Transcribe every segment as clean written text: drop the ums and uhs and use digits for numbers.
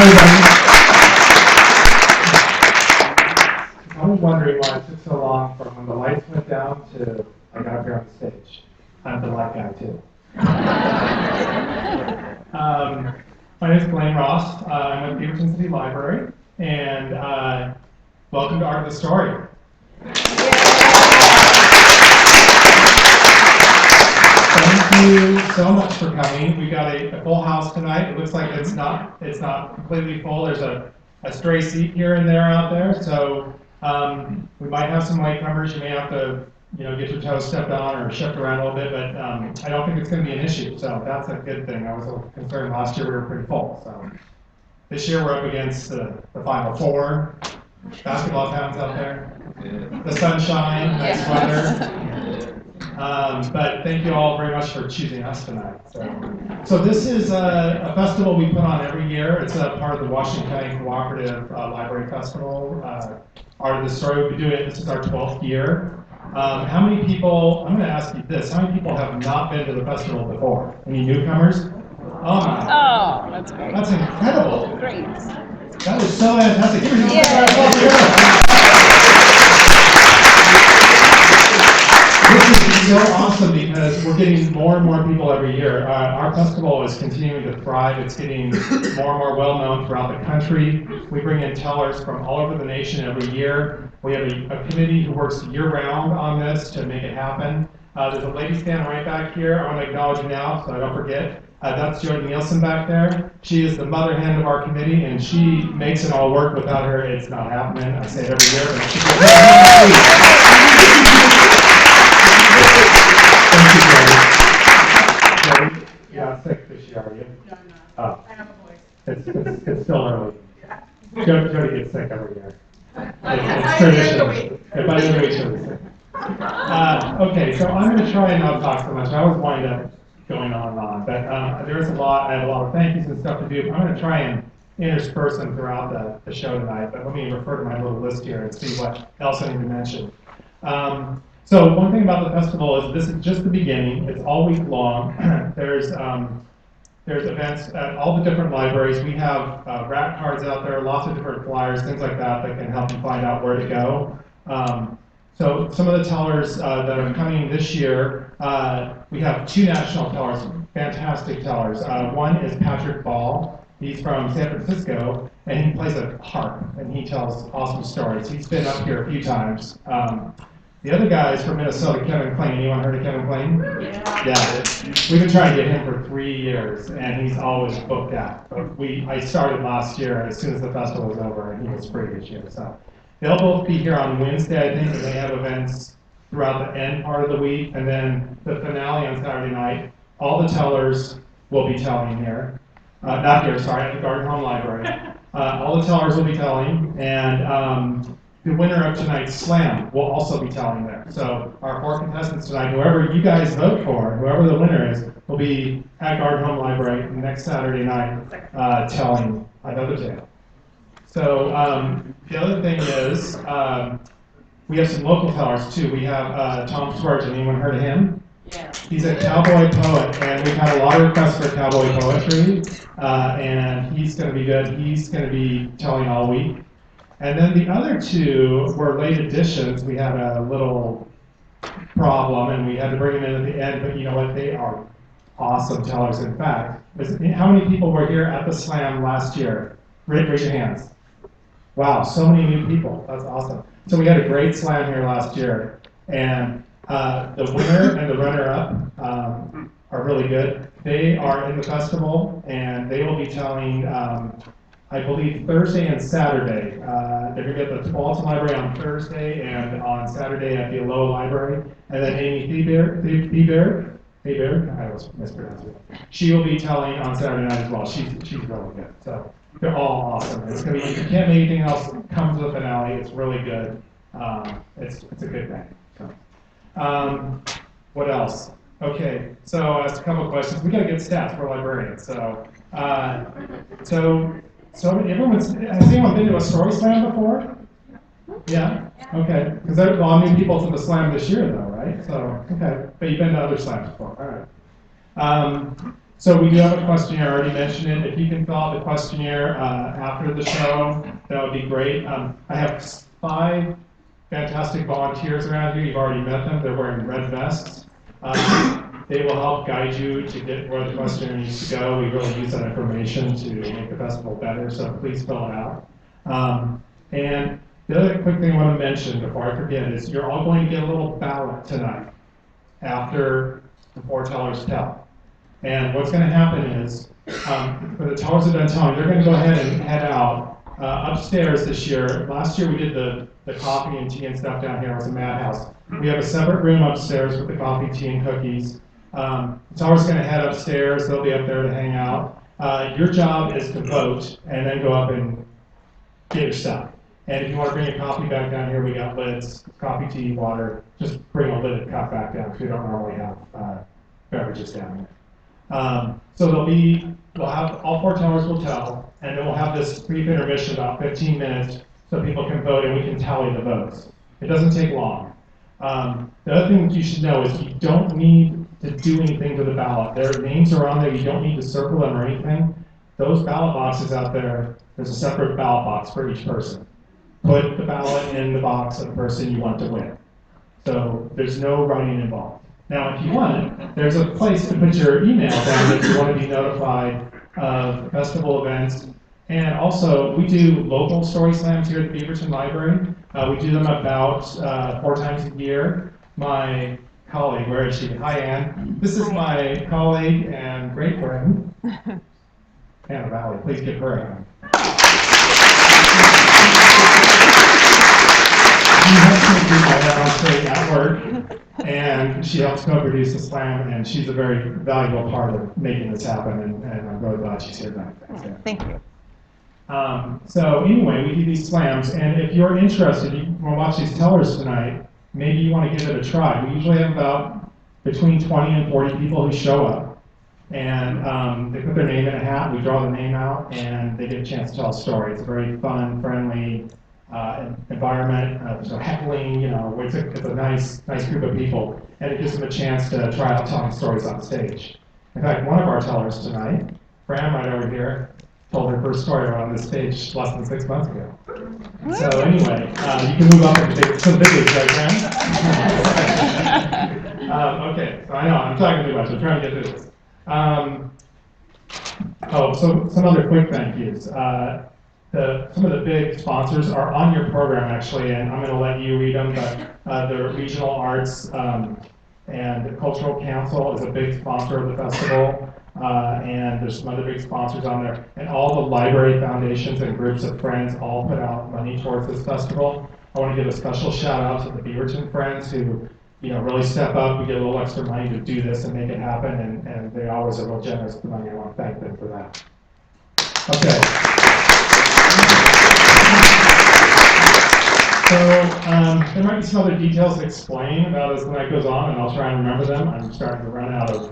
I was wondering why it took so long from when the lights went down to I got up here on the stage. I'm the light guy too. My name is Blaine Ross. I'm at Beaverton City Library, and welcome to Art of the Story. Thank you so much for coming. We got a full house tonight. It looks like it's not completely full. There's a stray seat here and there out there, so we might have some latecomers. You may have to get your toes stepped on or shift around a little bit, but I don't think it's going to be an issue, so that's a good thing. I was a little concerned last year we were pretty full, so this year we're up against the Final Four, basketball towns out there, the sunshine, nice weather. But thank you all very much for choosing us tonight. So this is a festival we put on every year. It's a part of the Washington County Cooperative Library Festival. Art of the Story, we've been doing it, this is our 12th year. How many people, I'm going to ask you this, how many people have not been to the festival before? Any newcomers? Oh, that's great. That's incredible. Great. That was so fantastic. This is so awesome because we're getting more and more people every year. Our festival is continuing to thrive. It's getting more and more well-known throughout the country. We bring in tellers from all over the nation every year. We have a committee who works year-round on this to make it happen. There's a lady standing right back here. I want to acknowledge you now so I don't forget. That's Jody Nielsen back there. She is the mother hen of our committee, and she makes it all work. Without her, it's not happening. I say it every year, but she's Thank you, Jody. You're not sick this year, are you? No, Oh. I have a voice. It's still early. Jody gets sick every year. By the end of the week. Yeah, by the end of the week, Jody's sick. Okay, so I'm going to try and not talk so much. I always wind up going on and on, but there's a lot. I have a lot of thank yous and stuff to do. I'm going to try and intersperse them throughout the show tonight, but let me refer to my little list here and see what else I need to mention. So one thing about the festival is this is just the beginning. It's all week long. There's events at all the different libraries. We have rat cards out there, lots of different flyers, things like that can help you find out where to go. So some of the tellers that are coming this year, we have two national tellers, fantastic tellers. One is Patrick Ball. He's from San Francisco, and he plays a harp, and he tells awesome stories. He's been up here a few times. The other guy is from Minnesota, Kevin Klain. Anyone heard of Kevin Klain? Yeah. We've been trying to get him for 3 years, and he's always booked out. I started last year as soon as the festival was over, and he was free this year. So they'll both be here on Wednesday, I think, and they have events throughout the end part of the week, and then the finale on Saturday night. All the tellers will be telling here. Not here, sorry, at the Garden Home Library. All the tellers will be telling, and the winner of tonight's slam will also be telling there. So our 4 contestants tonight, whoever you guys vote for, whoever the winner is, will be at Garden Home Library next Saturday night telling another tale. So the other thing is we have some local tellers too. We have Tom Spurgeon. Anyone heard of him? Yeah. He's a cowboy poet, and we've had a lot of requests for cowboy poetry, and he's going to be good. He's going to be telling all week. And then the other two were late additions. We had a little problem, and we had to bring them in at the end, but you know what? They are awesome tellers. In fact, how many people were here at the slam last year? Raise your hands. Wow, so many new people. That's awesome. So we had a great slam here last year, and the winner and the runner-up are really good. They are in the festival, and they will be telling, I believe, Thursday and Saturday. They're going to be at the Tualatin Library on Thursday and on Saturday at the Aloha Library. And then Amy Theberg, I always mispronounce it. She will be telling on Saturday night as well. She's really good. So they're all awesome. It's going to be, if you can't make anything else come to the finale, it's really good. It's a good thing. So, what else? Okay, so I asked a couple of questions. We got to get stats for librarians. So has anyone been to a Storyslam before? Yeah? Okay. Because there are all new people to the slam this year, though, right? So, okay. But you've been to other slams before. All right. So we do have a questionnaire, I already mentioned it. If you can fill out the questionnaire after the show, that would be great. I have 5 fantastic volunteers around here. You've already met them. They're wearing red vests. They will help guide you to get where the questionnaire needs to go. We really use that information to make the festival better, so please fill it out. And the other quick thing I want to mention before I forget is you're all going to get a little ballot tonight after the 4 tellers tell. And what's going to happen is, for the tellers that are done telling, they're going to go ahead and head out upstairs this year. Last year we did the coffee and tea and stuff down here. It was a madhouse. We have a separate room upstairs with the coffee, tea, and cookies. The tellers going to head upstairs. They'll be up there to hang out. Your job is to vote and then go up and get your stuff. And if you want to bring your coffee back down here, we got lids, coffee, tea, water. Just bring a lidded cup back down because we don't normally have beverages down here. So we'll have all 4 tellers will tell, and then we'll have this brief intermission, about 15 minutes, so people can vote and we can tally the votes. It doesn't take long. The other thing that you should know is you don't need to do anything to the ballot. Their names are on there. You don't need to circle them or anything. Those ballot boxes out there, there's a separate ballot box for each person. Put the ballot in the box of the person you want to win. So there's no writing involved. Now, if you want, there's a place to put your email down if you want to be notified of festival events. And also, we do local story slams here at the Beaverton Library. We do them about 4 times a year. My colleague, where is she? Hi, Ann. This is my colleague and great friend, Anna Valley. Please give her a hand. She helps me do my demonstrate at work, and she helps co-produce the slam, and she's a very valuable part of making this happen, and I'm really glad she's here tonight. Thank you. So anyway, we do these slams, and if you're interested, you want to watch these tellers tonight, maybe you want to give it a try. We usually have about between 20 and 40 people who show up, and they put their name in a hat, we draw the name out, and they get a chance to tell a story. It's a very fun, friendly environment. There's no heckling, it's a nice group of people, and it gives them a chance to try out telling stories on stage. In fact, one of our tellers tonight, Fran right over here, told her first story on this stage less than 6 months ago. So anyway, you can move up to the big leagues, right, Fran? Okay, so I know, I'm talking too much, I'm trying to get through this. So some other quick thank yous. Some of the big sponsors are on your program, actually, and I'm going to let you read them, but the Regional Arts and the Cultural Council is a big sponsor of the festival, and there's some other big sponsors on there, and all the library foundations and groups of friends all put out money towards this festival. I want to give a special shout out to the Beaverton friends who really step up. We get a little extra money to do this and make it happen, and they always are real generous with the money. I want to thank them for that. Okay. So there might be some other details to explain about as the night goes on, and I'll try and remember them. I'm starting to run out of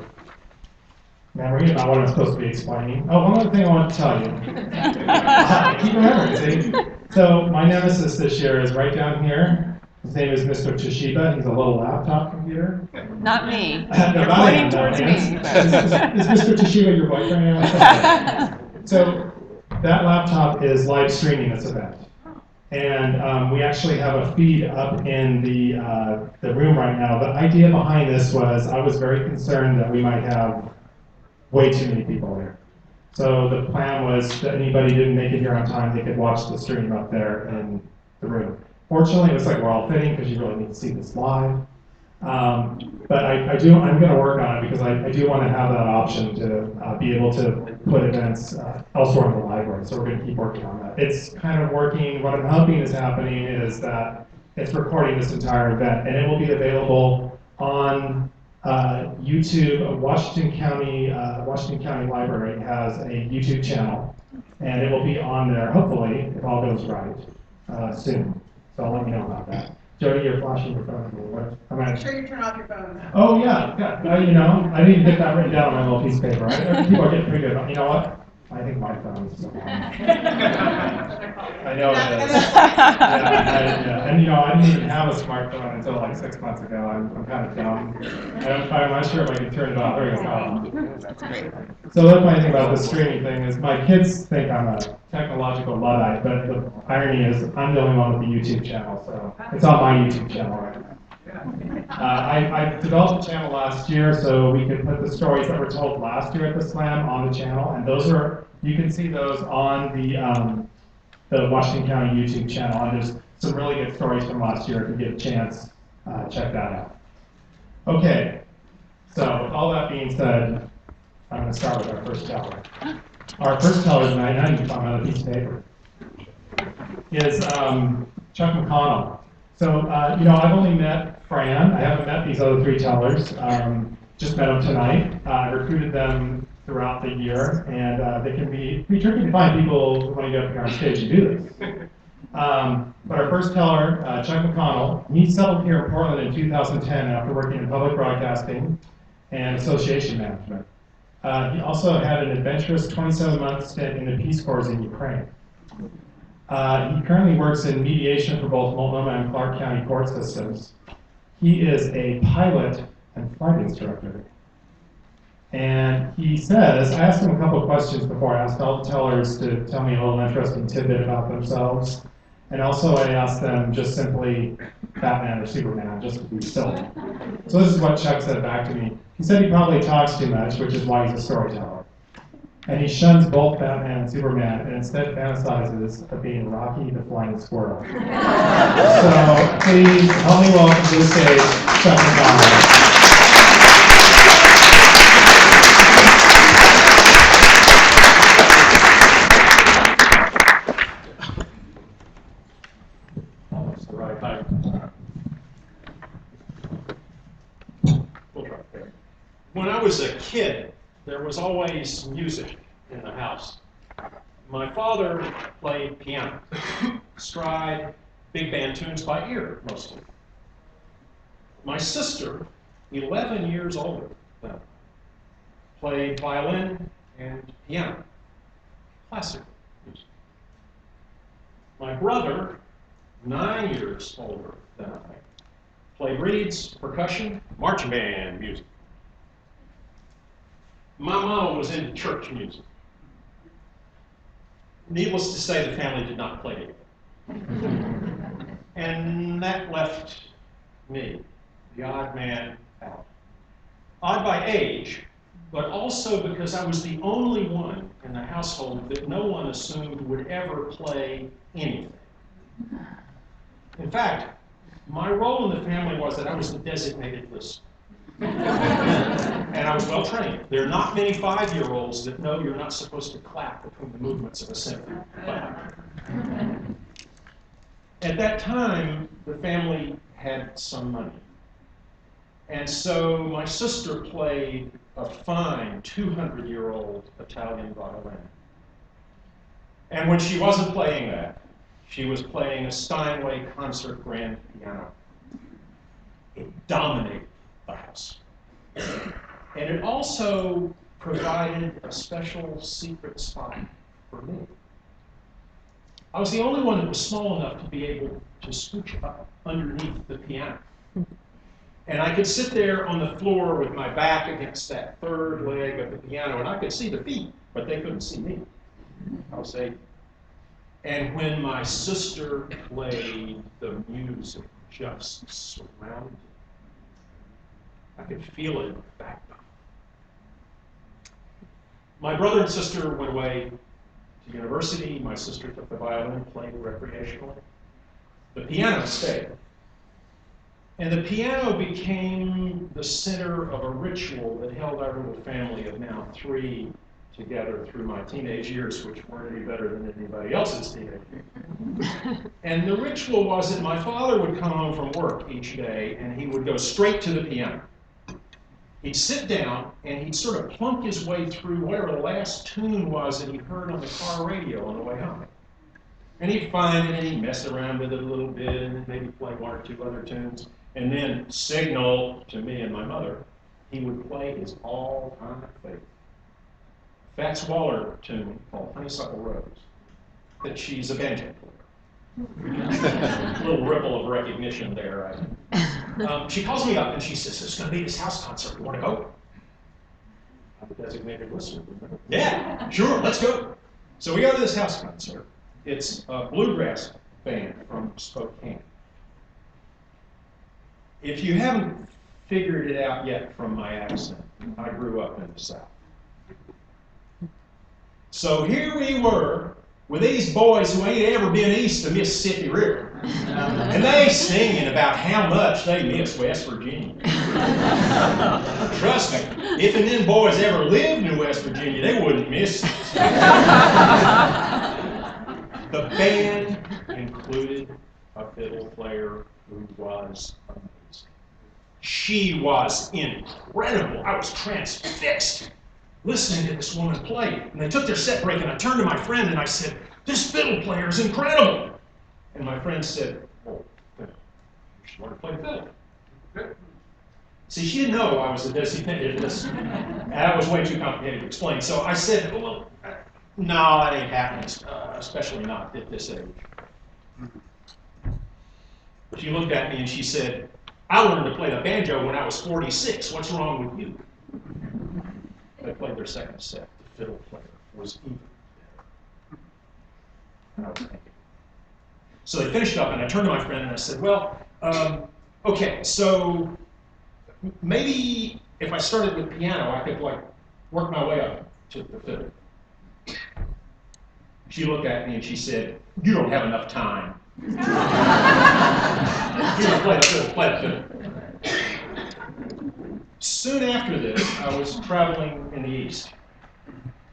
memory about what I'm supposed to be explaining. Oh, one other thing I want to tell you. Keep remembering, see? So my nemesis this year is right down here. His name is Mr. Toshiba. He's a little laptop computer. Not me. No, You're pointing towards me. Is Mr. Toshiba your boyfriend? So that laptop is live streaming this event. And we actually have a feed up in the room right now. The idea behind this was I was very concerned that we might have way too many people here. So the plan was that anybody who didn't make it here on time, they could watch the stream up there in the room. Fortunately, it looks like we're all fitting because you really need to see this live. But I'm going to work on it because I do want to have that option to be able to put events elsewhere in the library. So we're going to keep working on that. It's kind of working. What I'm hoping is happening is that it's recording this entire event, and it will be available on YouTube. Washington County Library has a YouTube channel, and it will be on there, hopefully, if all goes right, soon. So I'll let you know about that. Jody, you're flashing your phone. Make sure you turn off your phone. Oh, yeah. I didn't even get that written down on my little piece of paper. People are getting pretty good. You know what? I think my phone is still on. I know it is. And I didn't even have a smartphone until like 6 months ago. I'm kind of dumb. I'm not sure if I can turn it off. There you go. That's great. So the funny thing about this streaming thing is my kids think I'm a technological Luddite, but the irony is I'm the only one with the YouTube channel, so it's on my YouTube channel right now. I developed the channel last year so we could put the stories that were told last year at the Slam on the channel, and you can see those on the Washington County YouTube channel, and there's some really good stories from last year. If you get a chance, check that out. Okay, so with all that being said, I'm going to start with our first teller. Our first teller tonight, now you can find on a piece of paper, is Chuck McConnell. So, I've only met Fran. I haven't met these other three tellers. Just met them tonight. I recruited them throughout the year, and they can be pretty tricky to find people who want to get up here on stage and do this. But our first teller, Chuck McConnell, he settled here in Portland in 2010 after working in public broadcasting and association management. He also had an adventurous 27-month stint in the Peace Corps in Ukraine. He currently works in mediation for both Multnomah and Clark County court systems. He is a pilot and flight instructor. And he says, I asked him a couple of questions before. I asked all the tellers to tell me a little interesting tidbit about themselves. And also I asked them just simply Batman or Superman, just to be silly. So this is what Chuck said back to me. He said he probably talks too much, which is why he's a storyteller. And he shuns both Batman and Superman and instead fantasizes of being Rocky the Flying Squirrel. So please help me welcome to the stage, Chuck McConnell. Almost the right height. We'll try there. When I was a kid, there was always music in the house. My father played piano, stride, big band tunes by ear, mostly. My sister, 11 years older than me, played violin and piano, classical music. My brother, 9 years older than I, played reeds, percussion, marching band music. My mama was into church music. Needless to say, the family did not play together. And that left me, the odd man out. Odd by age, but also because I was the only one in the household that no one assumed would ever play anything. In fact, my role in the family was that I was the designated listener. And I was well trained. There are not many 5-year-olds that know you're not supposed to clap between the movements of a symphony. At that time, the family had some money. And so my sister played a fine 200-year-old Italian violin. And when she wasn't playing that, she was playing a Steinway concert grand piano. It dominated the house. And it also provided a special secret spot for me. I was the only one that was small enough to be able to scooch up underneath the piano. And I could sit there on the floor with my back against that third leg of the piano, and I could see the feet, but they couldn't see me. I was safe. And when my sister played, the music just surrounded me. I could feel it in the backbone. My brother and sister went away to university. My sister took the violin, played recreationally. The piano stayed. And the piano became the center of a ritual that held our little family of now 3 together through my teenage years, which weren't any better than anybody else's teenage years. And the ritual was that my father would come home from work each day and he would go straight to the piano. He'd sit down and he'd sort of plunk his way through whatever the last tune was that he heard on the car radio on the way home. And he'd find it and he'd mess around with it a little bit and then maybe play 1 or 2 other tunes. And then signal to me and my mother, he would play his all-time favorite, Fats Waller tune called Honeysuckle Rose, that she's a banjo player. A little ripple of recognition there. She calls me up and she says, "There's going to be this house concert. You want to go?" I'm a designated listener. Yeah, sure, let's go. So we go to this house concert. It's a bluegrass band from Spokane. If you haven't figured it out yet from my accent, I grew up in the South. So here we were with these boys who ain't ever been east of Mississippi River. And they singing about how much they miss West Virginia. Trust me, if and them boys ever lived in West Virginia, they wouldn't miss it. The band included a fiddle player who was amazing. She was incredible. I was transfixed listening to this woman play. And they took their set break, and I turned to my friend and I said, "This fiddle player is incredible." And my friend said, "Oh, you should learn to play the fiddle." See, she didn't know I was a designated listener. That was way too complicated to explain. So I said, "Well, no, that ain't happening, especially not at this age." She looked at me and she said, "I learned to play the banjo when I was 46. What's wrong with you?" They played their second set. The fiddle player was even better. And I was thinking. So they finished up, and I turned to my friend and I said, "Well, okay, so maybe if I started with piano, I could work my way up to the fiddle." She looked at me and she said, "You don't have enough time. You don't play the fiddle, play the fiddle." Soon after this, I was traveling in the East.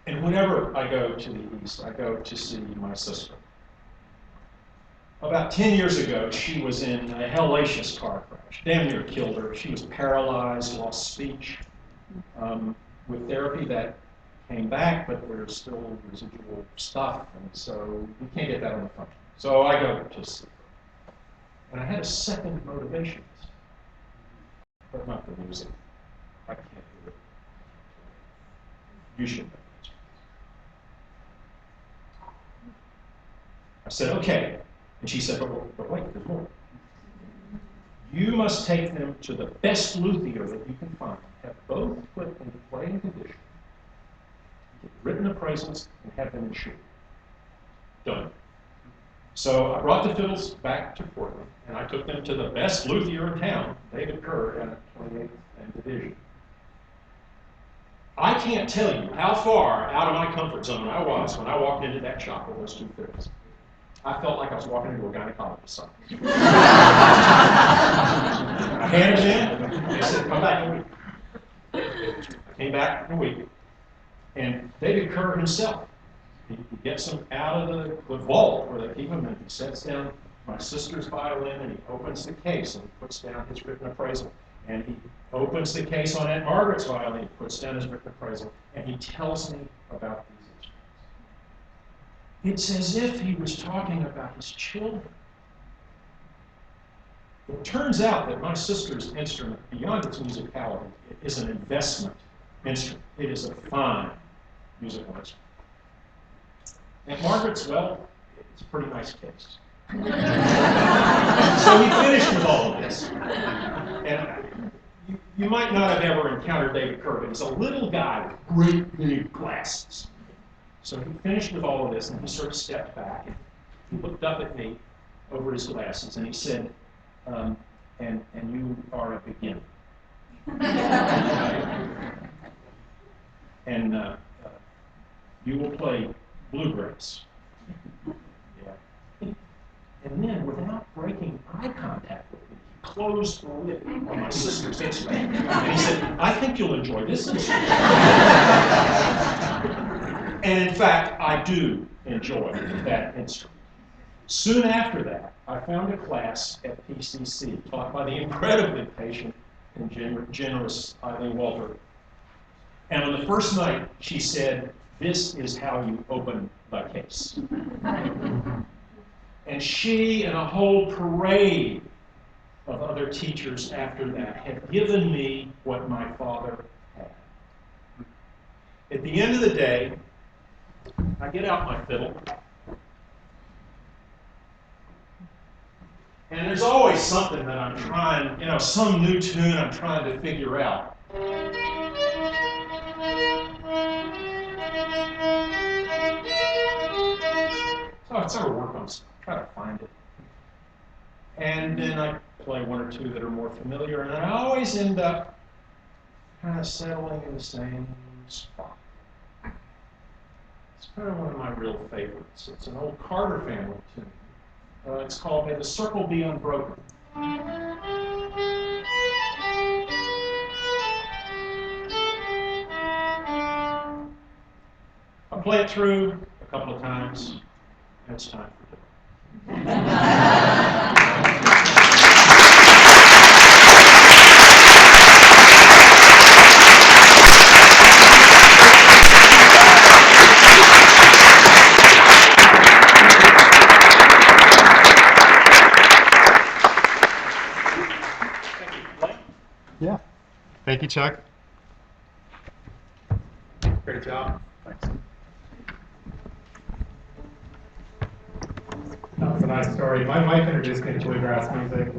And whenever I go to the East, I go to see my sister. About 10 years ago, she was in a hellacious car crash. Damn near killed her. She was paralyzed, lost speech. With therapy, that came back, but there's still residual stuff, and so we can't get that on the phone. So I go to see her. And I had a second motivation, but not the music. I can't do it. You should know. I said, "Okay." And she said, but wait, there's more. You must take them to the best luthier that you can find, have both put into playing condition, get written appraisals, and have them insured. Done. So I brought the fiddles back to Portland, and I took them to the best luthier in town, David Kerr, at 28th and Division. I can't tell you how far out of my comfort zone I was when I walked into that shop with those two fiddles. I felt like I was walking into a gynecologist's office. I handed them in. They said, "Come back in a week." I came back in a week. And David Kerr himself, he gets them out of the vault where they keep them, and he sets down my sister's violin, and he opens the case, and he puts down his written appraisal. And he opens the case on Aunt Margaret's violin, he puts down his written appraisal, and he tells me about these instruments. It's as if he was talking about his children. It turns out that my sister's instrument, beyond its musicality, is an investment instrument. It is a fine musical instrument. Aunt Margaret's, well, it's a pretty nice case. So he finished with all of this. And you might not have ever encountered David Kerr, but he's a little guy with great big glasses. So he finished with all of this, and he sort of stepped back, and he looked up at me over his glasses, and he said, and you are a beginner. And you will play bluegrass. Yeah. And then, without breaking eye contact with me, he closed the lid on my sister's instrument, and he said, "I think you'll enjoy this instrument." And in fact, I do enjoy that instrument. Soon after that, I found a class at PCC taught by the incredibly patient and generous Eileen Walter. And on the first night, she said, "This is how you open the case." And she and a whole parade of other teachers after that have given me what my father had. At the end of the day, I get out my fiddle, and there's always something that I'm trying, some new tune I'm trying to figure out. So I sort of work on, try to find it. And then I play one or two that are more familiar, and I always end up kind of settling in the same spot. It's kind of one of my real favorites. It's an old Carter family tune. It's called May the Circle Be Unbroken. I play it through a couple of times, and it's time for dinner. Yeah. Thank you, Chuck. Great job. Thanks. That was a nice story. My wife introduced me to bluegrass music.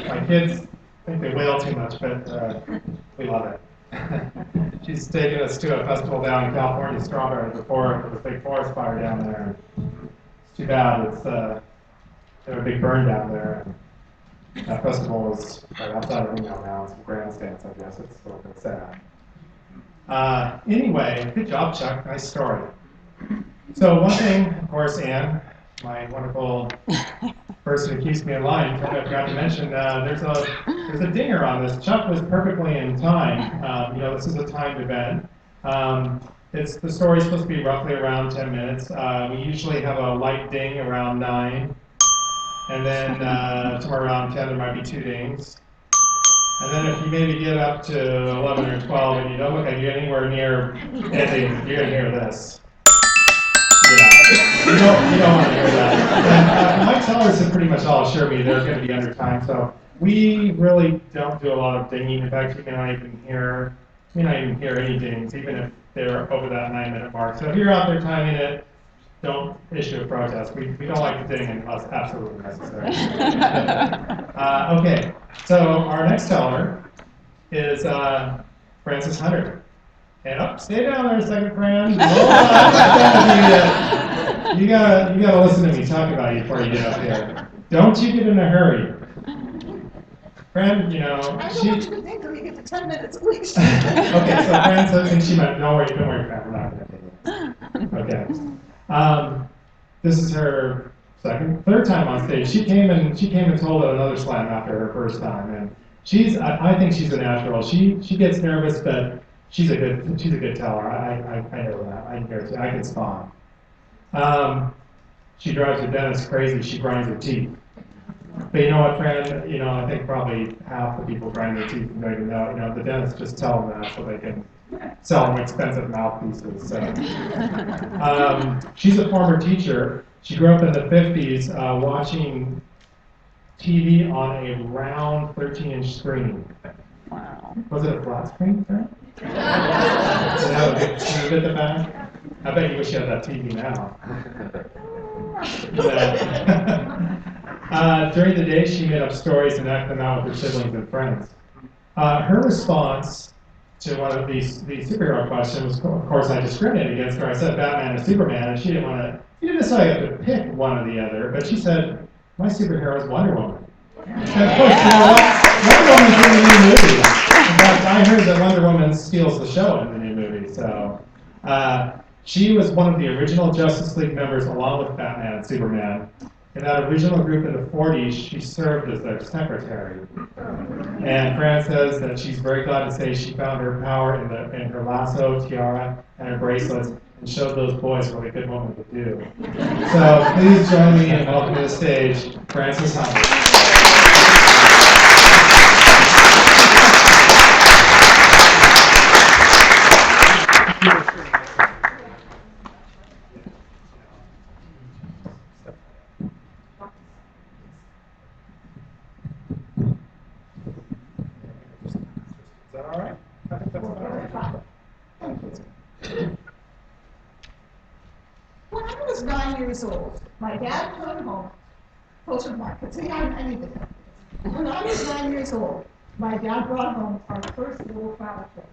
My kids think they wail too much, but we love it. She's taken us to a festival down in California, Strawberry, before there was a big forest fire down there. It's too bad. There was a big burn down there. That festival is right outside of Reno now. It's some grandstands, I guess. It's a little bit sad. Anyway, good job, Chuck. Nice story. So one thing, of course, Anne, my wonderful person who keeps me in line, I forgot to mention, there's a dinger on this. Chuck was perfectly in time. This is a timed event. The story's supposed to be roughly around 10 minutes. We usually have a light ding around 9. And then somewhere around 10, there might be 2 dings. And then if you maybe get up to 11 or 12 and you don't look like you're anywhere near ending, you're going to hear this. Yeah, you don't want to hear that. And my tellers have pretty much all assured me they're going to be under time, so we really don't do a lot of dinging. In fact, you may not even hear any dings, even if they're over that 9-minute mark. So if you're out there timing it, don't issue a protest. We don't like to ding unless absolutely necessary. Okay, so our next teller is Francis Hunter. And stay down there a second, Fran. You gotta listen to me talk about you before you get up here. Don't you get in a hurry. Fran, I don't want you to think until you get to 10 minutes, please. Okay, so Fran said, and she meant, don't worry, Fran, we're not gonna take it. Okay. This is her third time on stage. She came and told another slam after her first time, and I think she's a natural. She gets nervous, but she's a good teller. I know that. I can spot. She drives the dentist crazy. She grinds her teeth. But you know what, Fran? I think probably half the people grind their teeth and don't even know. The dentists just tell them that so they can sell them expensive mouthpieces. So. She's a former teacher. She grew up in the 50s watching TV on a round 13-inch screen. Wow. Was it a flat screen, Fran? Did it have a big tube at the back? I bet you wish you had that TV now. During the day, she made up stories and acted them out with her siblings and friends. Her response to one of these superhero questions, of course, I discriminated against her. I said Batman and Superman, and she didn't necessarily have to pick one or the other, but she said, my superhero is Wonder Woman. And of course, Wonder Woman's in the new movie. In fact, I heard that Wonder Woman steals the show in the new movie. So she was one of the original Justice League members along with Batman and Superman. In that original group in the 40s, she served as their secretary. And Fran says that she's very glad to say she found her power in her lasso, tiara, and her bracelets, and showed those boys what a good woman could do. So please join me in welcoming to the stage, Francis Hunter. Is that all right? I think that's all right. I was 9 years old, my dad came home, closer back, but see, I need to tell you. When I was 9 years old, my dad brought home our first little travel trailer.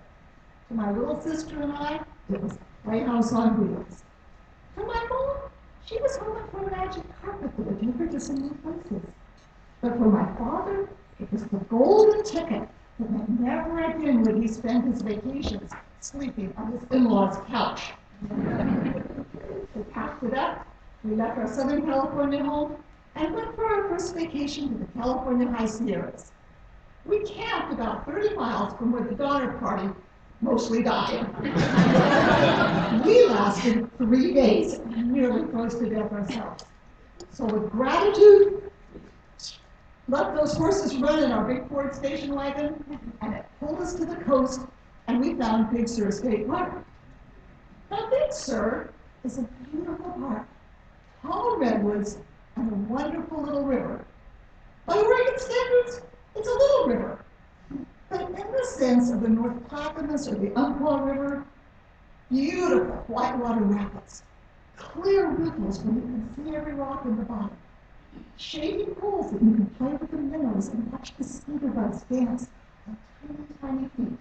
To my little sister and I, it was a playhouse on wheels. To my mom, she was hoping for a magic carpet that would take her to some new places. But for my father, it was the golden ticket that meant never again would he spend his vacations sleeping on his in-law's couch. We packed it up, we left our Southern California home, and went for our first vacation to the California High Sierras. We camped about 30 miles from where the Donner Party mostly died. We lasted 3 days and nearly froze to death ourselves. So with gratitude, let those horses run in our big Ford station wagon, and it pulled us to the coast, and we found Big Sur State Park. Now, Big Sur is a beautiful park, tall redwoods, and a wonderful little river. By Oregon standards, it's a little river. But in the sense of the North Clackamas or the Umpqua River, beautiful whitewater rapids, clear ripples where you can see every rock in the bottom, shady pools that you can play with the minnows and watch the cedar buds dance on tiny, tiny feet.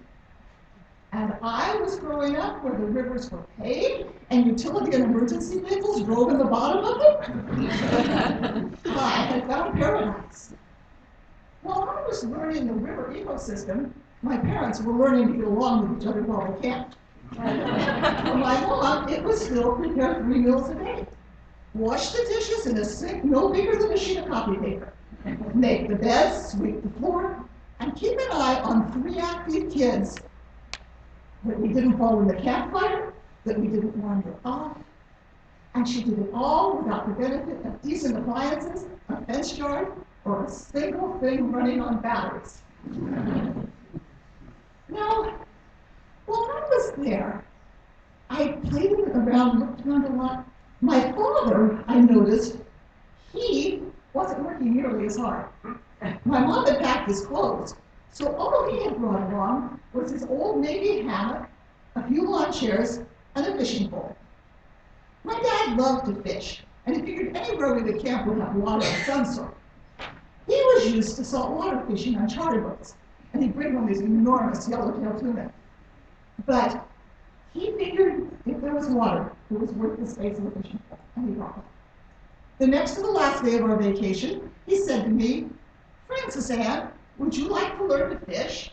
And I was growing up where the rivers were paved and utility and emergency vehicles drove in the bottom of them. I had found paradise. While I was learning the river ecosystem, my parents were learning to get along with each other while they camped. For my mom, it was still prepare 3 meals a day. Wash the dishes in a sink no bigger than a sheet of copy paper. Make the bed, sweep the floor, and keep an eye on 3 active kids. That we didn't fall in the campfire, that we didn't wander off. And she did it all without the benefit of decent appliances, a fence yard, or a single thing running on batteries. Now, while I was there, I played around, looked around a lot. My father, I noticed, he wasn't working nearly as hard. My mom had packed his clothes, so all he had brought along was his old Navy hammock, a few lawn chairs, and a fishing pole. My dad loved to fish, and he figured anywhere we would camp would have water of some sort. He was used to saltwater fishing on charter boats, and he'd bring home these enormous yellowtail tuna. But he figured if there was water, it was worth the space of the fishing pole, and he brought it. The next to the last day of our vacation, he said to me, "Frances Ann, would you like to learn to fish?"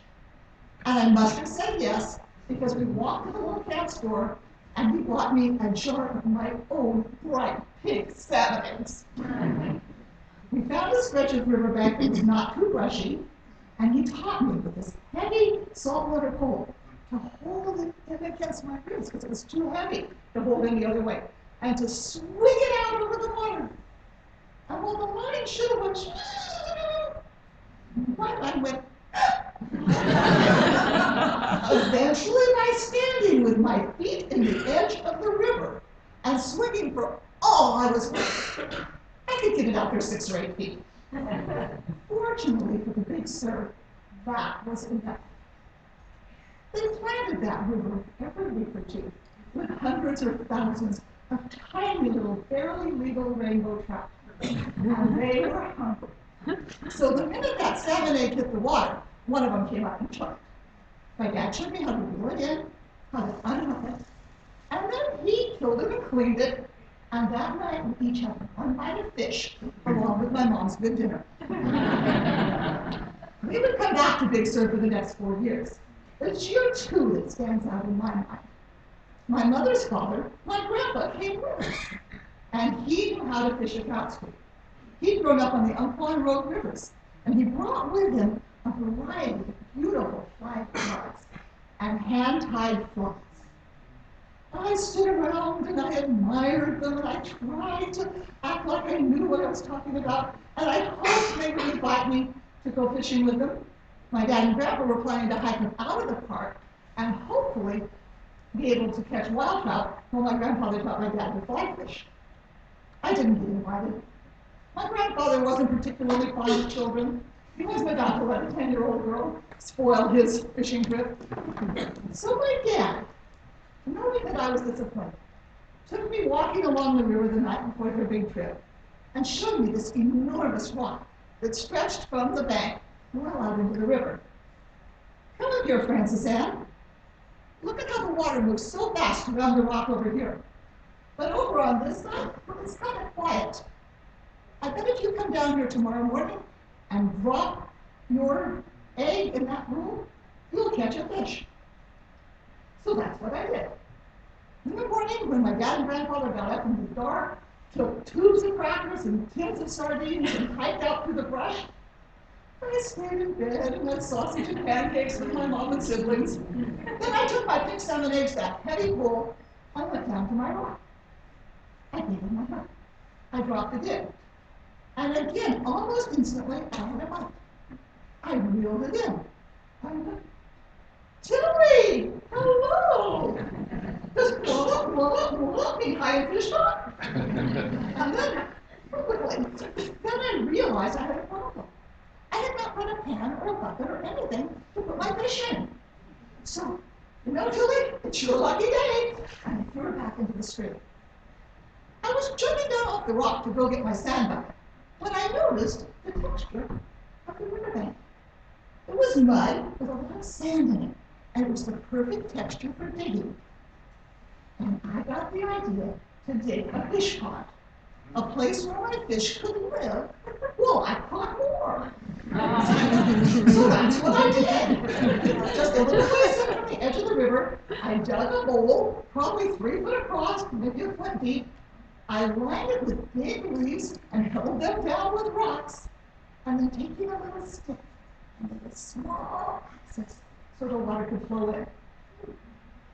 And I must have said yes, because we walked to the little camp store, and he bought me a jar of my own bright pink salmon eggs. We found a stretch of riverbank that was not too brushy, and he taught me with this heavy saltwater pole to hold it in against my ribs because it was too heavy to hold any other way, and to swing it out over the water. And while the line should have went, my line went, eventually by standing with my feet in the edge of the river and swinging for all I was worth, I could get it out there 6 or 8 feet. Fortunately for the Big Sur, that was enough. They planted that river every week or two with hundreds or thousands of tiny little barely legal rainbow trout, and they were hungry. So the minute that salmon egg hit the water, one of them came up and chucked. My dad showed me how to reel it in, how to unhook it, and then he killed it and cleaned it, and that night we each had one bite of fish along with my mom's good dinner. We would come back to Big Sur for the next 4 years. It's year 2 that stands out in my mind. My mother's father, my grandpa, came with us, and he knew how to fish a trout stream. He'd grown up on the Umpqua and Rogue rivers, and he brought with him a variety of beautiful fly rods and hand-tied flies. I stood around and I admired them, and I tried to act like I knew what I was talking about, and I hoped they would invite me to go fishing with them. My dad and grandpa were planning to hike them out of the park and hopefully be able to catch wild trout while my grandfather taught my dad to fly fish. I didn't get invited. My grandfather wasn't particularly fond of children. He wasn't about to let a 10-year-old girl spoil his fishing trip. So my dad, knowing that I was disappointed, took me walking along the river the night before their big trip and showed me this enormous rock that stretched from the bank well out into the river. Come up here, Francis Ann. Look at how the water moves so fast around the rock over here. But over on this side, it's kind of quiet. I bet if you come down here tomorrow morning and drop your egg in that pool, you'll catch a fish. So that's what I did. In the morning, when my dad and grandfather got up in the dark, took tubes of crackers and tins of sardines and hiked out through the brush, I stayed in bed and had sausage and pancakes with my mom and siblings. Then I took my pink salmon eggs, that heavy bowl, and went down to my rock. I gave him my hook. I dropped it in. And again, almost instantly, I had a bite. I reeled it in. Tilly! Hello! Just walking high in fish pond. And then, then I realized I had a problem. I had not brought a pan or a bucket or anything to put my fish in. So, you know, Tilly, it's your lucky day. And I threw her back into the stream. I was jumping down off the rock to go get my sand bucket when I noticed the texture of the riverbank. It was mud with a lot of sand in it, and it was the perfect texture for digging. And I got the idea to dig a fish pond, a place where my fish could live. Well, I caught more. So that's what I did. Just a little place on the edge of the river, I dug a bowl, probably 3 foot across, maybe a foot deep. I lined it with big leaves and held them down with rocks, and then taking a little stick and made a small access so the water could flow in.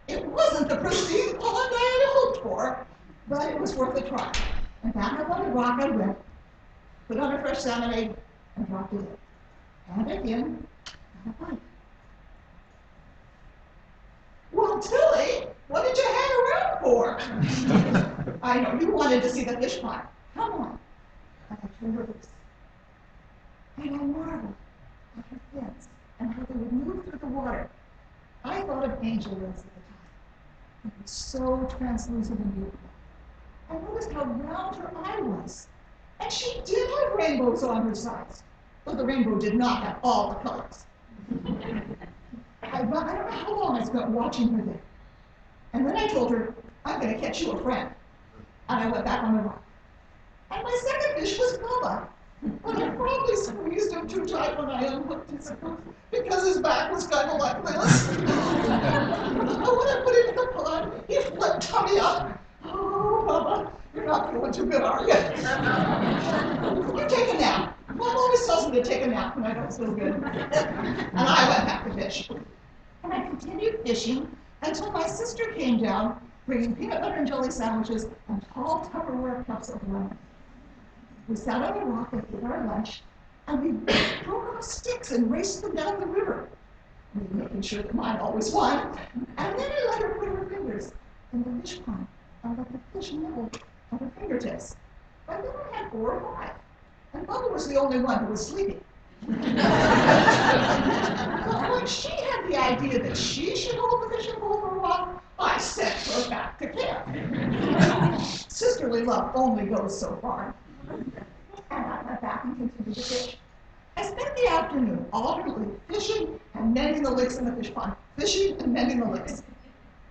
It wasn't the pristine pond I had hoped for, but it was worth a try. And down up on the rock I went, put on a fresh salmon egg, and dropped it in. And again, got a bite. Well, Tilly, what did you hang around for? I know, you wanted to see the fish pond. Come on. And I turned her loose. And I marveled at her fins and how they would move through the water. I thought of angel wings at the time. It was so translucent and beautiful. I noticed how round her eye was. And she did have rainbows on her sides, though the rainbow did not have all the colors. I don't know how long I spent watching her there. And then I told her, I'm going to catch you a friend. And I went back on the rock. And my second fish was Bubba. But I probably squeezed him too tight when I unhooked his hook because his back was kind of like this. But when I put him in the pond, he flipped tummy up. Oh, Bubba, you're not feeling too good, are you? You take a nap. Mom always tells me to take a nap when I don't feel good. And I went back to fish. And I continued fishing until my sister came down, bringing peanut butter and jelly sandwiches and tall Tupperware cups of lemon. We sat on the rock and ate our lunch, and we broke off sticks and raced them down the river, making sure that mine always won. And then I let her put her fingers in the fish pond and let the fish nibble at her fingertips. By then I had 4 or 5, and Bubba was the only one who was sleeping. But when she had the idea that she should hold the fishing pole for a while, I sent her back to camp. Sisterly love only goes so far. And I went back and continued to fish. I spent the afternoon alternately fishing and mending the licks in the fish pond, fishing and mending the licks.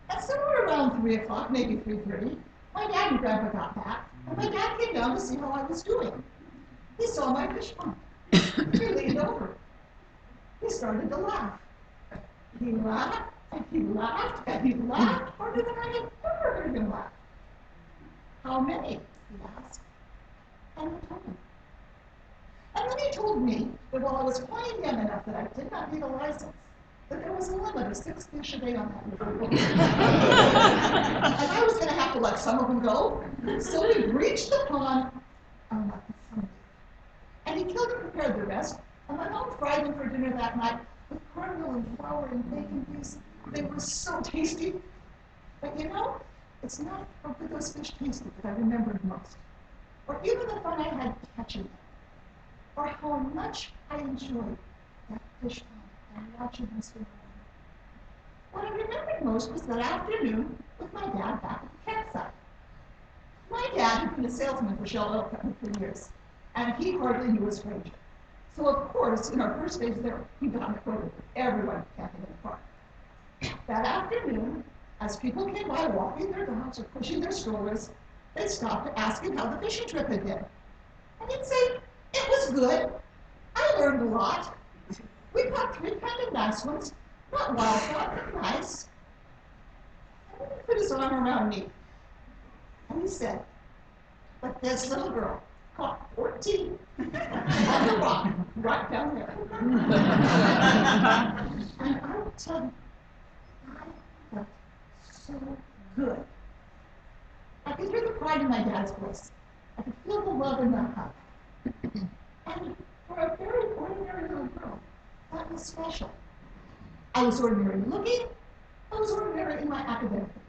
And somewhere around 3 o'clock, maybe 3:30, my dad and grandpa got back, and my dad came down to see how I was doing. He saw my fish pond. He leaned over. He started to laugh. He laughed, and he laughed, and he laughed harder than I had ever heard him laugh. How many? He asked. And he told me. And then he told me that while I was playing young enough that I did not need a license, that there was a limit of 6 fish a day on that river. And I was going to have to let some of them go. So we breached the pond and let the sun. And he killed and prepared the rest, and my mom fried them for dinner that night with cornmeal and flour and bacon grease. They were so tasty. But you know, it's not how good those fish tasted that I remembered most, or even the fun I had catching them, or how much I enjoyed that fish pond and watching them swim around. What I remembered most was that afternoon with my dad back at the campsite, I'd been a salesman for Shell Oil Company for years, and he hardly knew his Ranger. So of course, in our first days there, he got me quoted with everyone camping in the park. That afternoon, as people came by walking their dogs or pushing their strollers, they'd stop to ask him how the fishing trip had been. And he'd say, "It was good. I learned a lot. We caught 3 kind of nice ones, not wild caught, but nice." And then he put his arm around me, and he said, "But this little girl caught 14 on the rock right down there." And I will tell you, I felt so good. I could hear the pride in my dad's voice. I could feel the love in the hug. And for a very ordinary little girl, that was special. I was ordinary looking. I was ordinary in my academic abilities.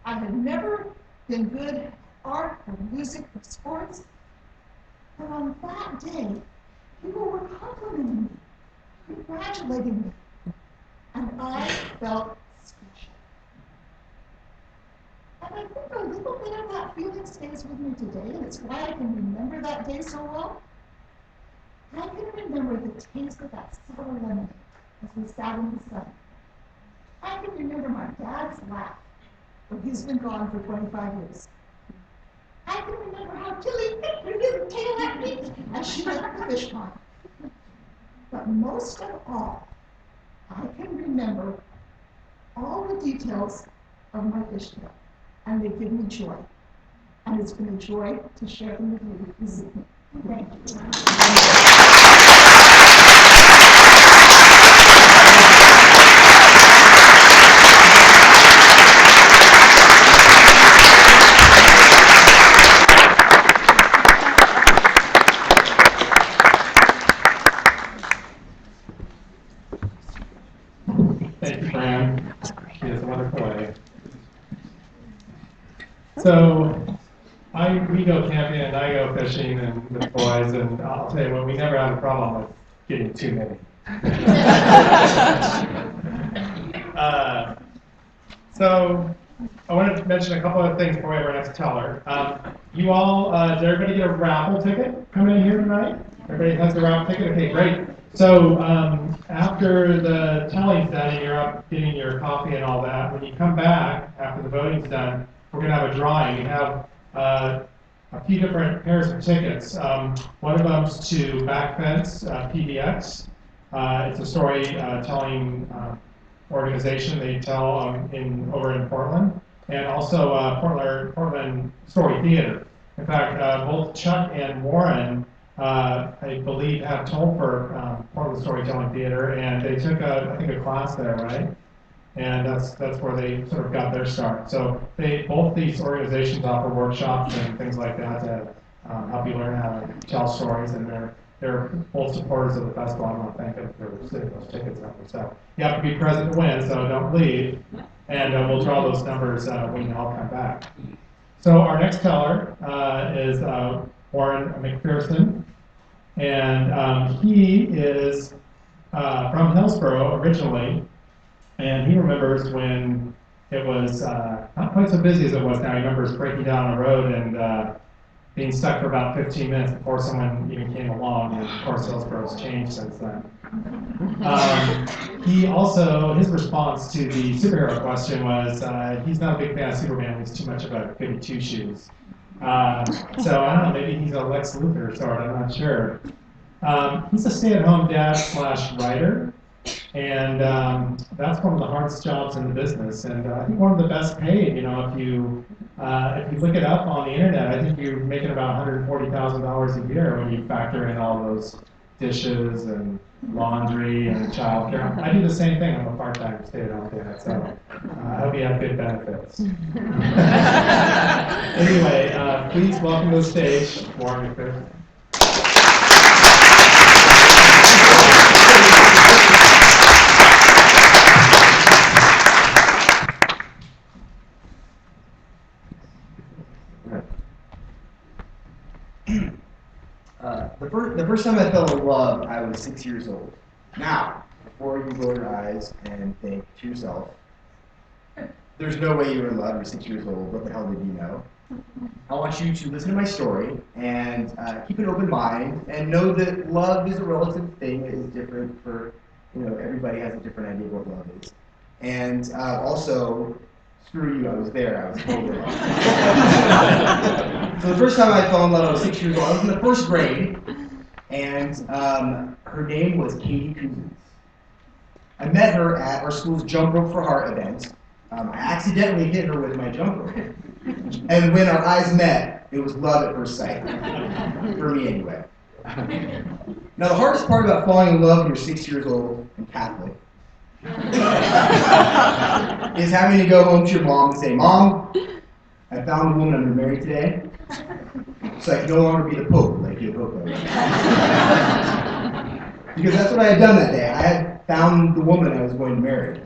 I had never been good at art or music or sports. But on that day, people were complimenting me, congratulating me, and I felt special. And I think a little bit of that feeling stays with me today, and it's why I can remember that day so well. I can remember the taste of that sour lemonade as we sat in the sun. I can remember my dad's laugh when he's been gone for 25 years. I can remember how Tilly picked her little tail at me as she left the fish pond. But most of all, I can remember all the details of my fish trip, and they give me joy. And it's been a joy to share them with you this evening. Thank you. Thank you, Fran. She is a wonderful lady. So, we go camping and I go fishing and with boys, and I'll tell you what, we never have a problem with getting too many. So, I wanted to mention a couple of things before we have our next teller. You all, did everybody get a raffle ticket coming in here tonight? Everybody has a raffle ticket? Okay, great. So after the telling's done and you're up getting your coffee and all that, when you come back after the voting's done, we're going to have a drawing. We have a few different pairs of tickets. One of them's to Back Fence PBX. It's a storytelling organization. They tell over in Portland, and also Portland Story Theater. In fact, both Chuck and Warren, I believe, have told for Portland Storytelling Theater, and they took I think a class there, right? And that's where they sort of got their start. So both these organizations offer workshops and things like that to help you learn how to tell stories, and they're both supporters of the festival. I want to thank them for sending those tickets out. So you have to be present to win, so don't leave, and we'll draw those numbers when you all come back. So our next teller is Warren McPherson, and he is from Hillsborough originally, and he remembers when it was not quite so busy as it was now. He remembers breaking down a road and being stuck for about 15 minutes before someone even came along, and of course Hillsborough's changed since then. He also, his response to the superhero question was, he's not a big fan of Superman, he's too much of a goody two-shoes. So I don't know, maybe he's a Lex Luthor sort, I'm not sure. He's a stay-at-home dad / writer, and that's one of the hardest jobs in the business, and I think one of the best paid. You know, if you look it up on the internet, I think you're making about $140,000 a year when you factor in all those dishes and laundry and childcare. I do the same thing. I'm a part-time stay-at-home dad, so I hope you have good benefits. Anyway, please welcome to the stage Warren McPherson. The first time I fell in love, I was 6 years old. Now, before you roll your eyes and think to yourself, there's no way you were in love, you're 6 years old, what the hell did you know? I want you to listen to my story and keep an open mind and know that love is a relative thing that is different for, everybody has a different idea of what love is. And also, screw you, I was there, I was totally wrong. So the first time I fell in love, I was 6 years old. I was in the first grade, and her name was Katie Cousins. I met her at our school's Jump Rope for Heart event. I accidentally hit her with my jump rope. And when our eyes met, it was love at first sight. For me, anyway. Now, the hardest part about falling in love when you're 6 years old and Catholic is having to go home to your mom and say, Mom, I found the woman I'm going to marry today, so I can no longer be the Pope like you Pope. Because that's what I had done that day. I had found the woman I was going to marry.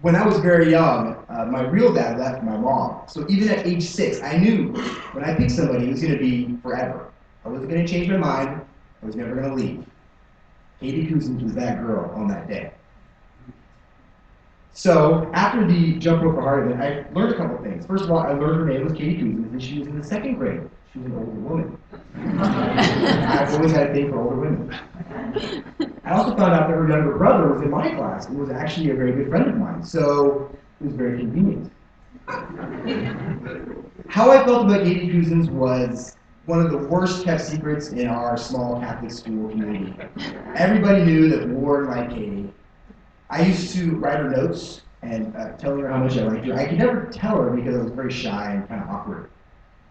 When I was very young, my real dad left my mom. So even at age 6, I knew when I picked somebody, it was going to be forever. I wasn't going to change my mind. I was never going to leave. Katie Cousins was that girl on that day. So after the Jump Rope for Heart event, I learned a couple things. First of all, I learned her name was Katie Cousins, and she was in the 2nd grade. She was an older woman. I've always had a thing for older women. I also found out that her younger brother was in my class and was actually a very good friend of mine, so it was very convenient. How I felt about Katie Cousins was one of the worst kept secrets in our small Catholic school community. Everybody knew that Warren liked Katie. I used to write her notes and telling her how much I liked her. I could never tell her because I was very shy and kind of awkward.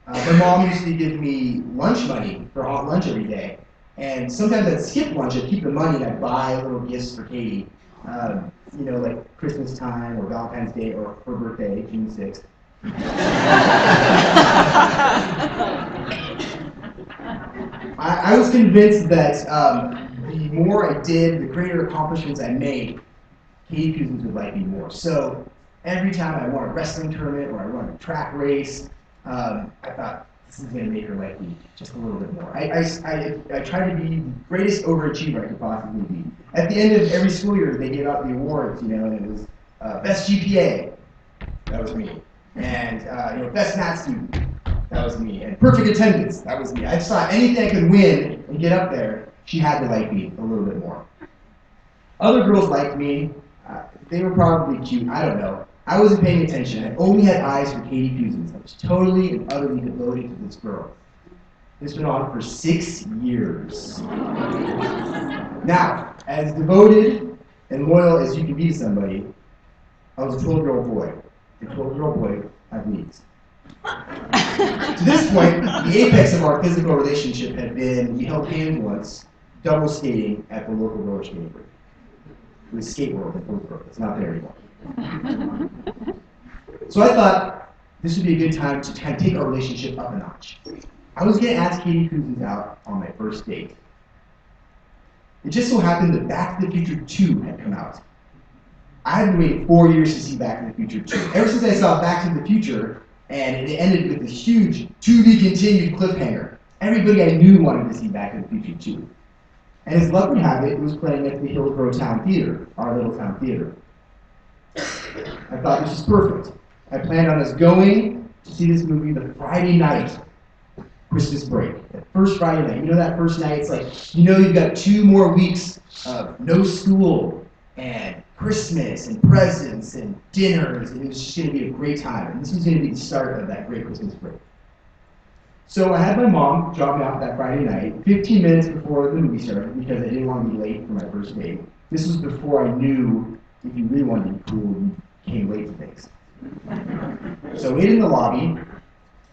My mom used to give me lunch money for hot lunch every day. And sometimes I'd skip lunch, I'd keep the money, and I'd buy little gifts for Katie. Like Christmas time or Valentine's Day or her birthday, June 6th. I was convinced that the more I did, the greater accomplishments I made, Katie Cousins would like me more. So every time I won a wrestling tournament or I won a track race, I thought, this is going to make her like me just a little bit more. I tried to be the greatest overachiever I could possibly be. At the end of every school year, they gave out the awards, and it was best GPA, that was me. And best math student, that was me. And perfect attendance, that was me. I just thought anything I could win and get up there, she had to like me a little bit more. Other girls liked me. They were probably cute, I don't know. I wasn't paying attention. I only had eyes for Katie Cousins. I was totally and utterly devoted to this girl. This went on for 6 years. Now, as devoted and loyal as you can be to somebody, I was a 12-year-old boy. A 12-year-old boy had needs. To this point, the apex of our physical relationship had been we held hands once, double skating at the local roller skating rink. It was Skate World at Hillsborough. It's not there anymore. So I thought this would be a good time to kind of take our relationship up a notch. I was going to ask Katie Cousins out on my first date. It just so happened that Back to the Future 2 had come out. I had been waiting 4 years to see Back to the Future 2. Ever since I saw Back to the Future, and it ended with this huge to-be-continued cliffhanger, everybody I knew wanted to see Back to the Future 2. And as luck would have it, it was playing at the Hillsborough Town Theater, our little town theater. I thought this was perfect. I planned on us going to see this movie the Friday night, Christmas break. That first Friday night. That first night, it's like, you've got 2 more weeks of no school and Christmas and presents and dinners, and it was just going to be a great time. And this was going to be the start of that great Christmas break. So I had my mom drop me off that Friday night, 15 minutes before the movie started, because I didn't want to be late for my first date. This was before I knew if you really wanted to be cool, you came late to things. So waited in the lobby,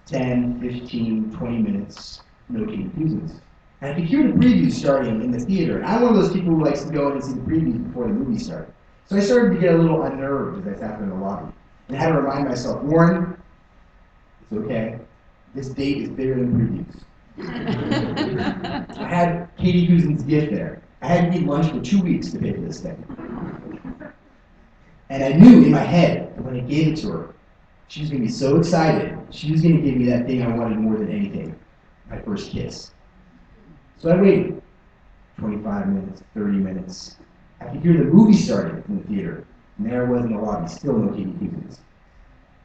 10, 15, 20 minutes, no Katie Cousins. And I could hear the previews starting in the theater. And I'm one of those people who likes to go in and see the previews before the movie starts. So I started to get a little unnerved as I sat there in the lobby. And I had to remind myself, Warren, it's okay. This date is bigger than previews. I had Katie Cousins' gift there. I had to eat lunch for 2 weeks to pay for this thing. And I knew in my head that when I gave it to her, she was going to be so excited. She was going to give me that thing I wanted more than anything, my first kiss. So I waited 25 minutes, 30 minutes. I could hear the movie starting in the theater, and there I was in the lobby, still no Katie Cousins.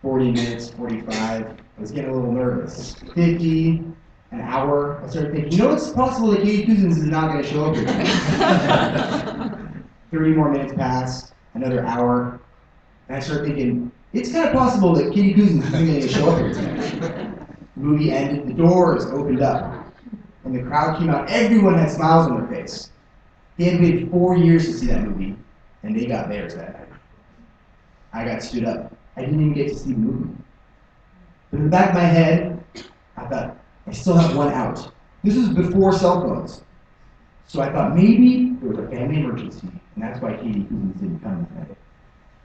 40 minutes, 45. I was getting a little nervous. 50, an hour. I started thinking, you know, it's possible that Katie Cousins is not going to show up here tonight. 30 more minutes passed, another hour. And I started thinking, it's kind of possible that Katie Cousins isn't going to show up here tonight. The movie ended, the doors opened up, and the crowd came out. Everyone had smiles on their face. They had waited 4 years to see that movie, and they got theirs that night. I got stood up. I didn't even get to see the movie. But in the back of my head, I thought, I still have one out. This was before cell phones. So I thought maybe there was a family emergency, and that's why Katie Cousins didn't come that night.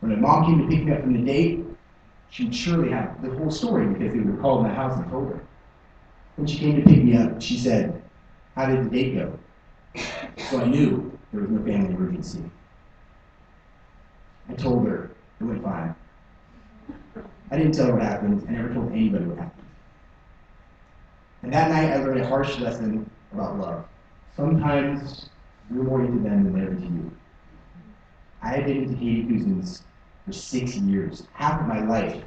When my mom came to pick me up from the date, she would surely have the whole story because they would have called my house and told her. When she came to pick me up, she said, how did the date go? So I knew there was no family emergency. I told her it went fine. I didn't tell her what happened. I never told anybody what happened. And that night I learned a harsh lesson about love. Sometimes you're more into them than they're into you. I had been into Katie Cousins for 6 years, half of my life.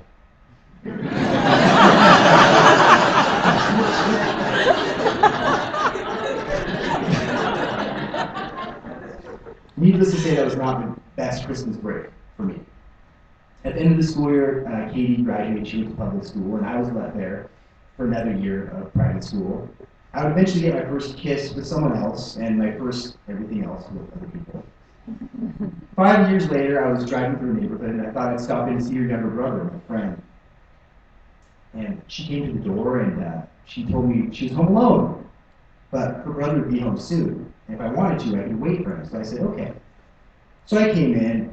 Needless to say, that was not the best Christmas break for me. At the end of the school year, Katie graduated. She went to public school, and I was left there for another year of private school. I would eventually get my first kiss with someone else, and my first everything else with other people. 5 years later, I was driving through a neighborhood, and I thought I'd stop in to see her younger brother, my friend. And she came to the door, and she told me she was home alone, but her brother would be home soon. And if I wanted to, I could wait for him. So I said, okay. So I came in,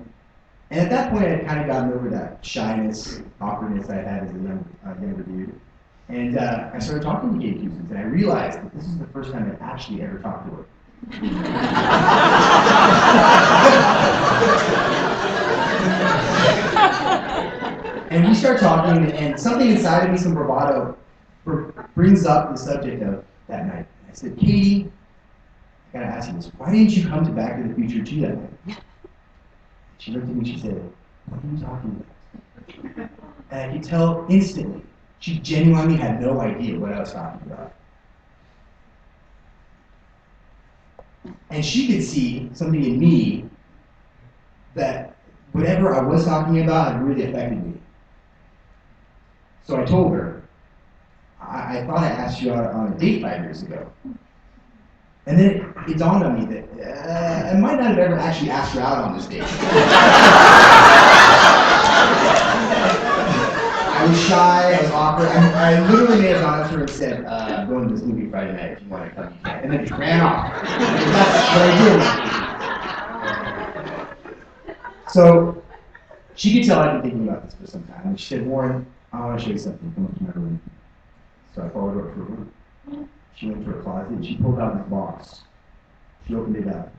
and at that point, I had kind of gotten over that shyness, awkwardness I had as a younger dude. And I started talking to Katie Cousins, and I realized that this is the first time I'd actually ever talked to her. And we start talking, and something inside of me, some bravado, brings up the subject of that night. I said, Katie, I gotta ask you this, why didn't you come to Back to the Future 2 that night? She looked at me, she said, what are you talking about? And I could tell instantly, she genuinely had no idea what I was talking about. And she could see something in me that whatever I was talking about had really affected me. So I told her, I thought I asked you out on a date 5 years ago. And then it dawned on me that I might not have ever actually asked her out on this date. I was shy, I was awkward. I literally may have gone up to her and said, I'm going to this movie Friday night, if you want to come, you can. And then just ran off. That's what I did. So she could tell I'd been thinking about this for some time. And she said, Warren, I want to show you something. Come up to my room. So I followed her up to her room. She went to her closet and she pulled out this box. She opened it up.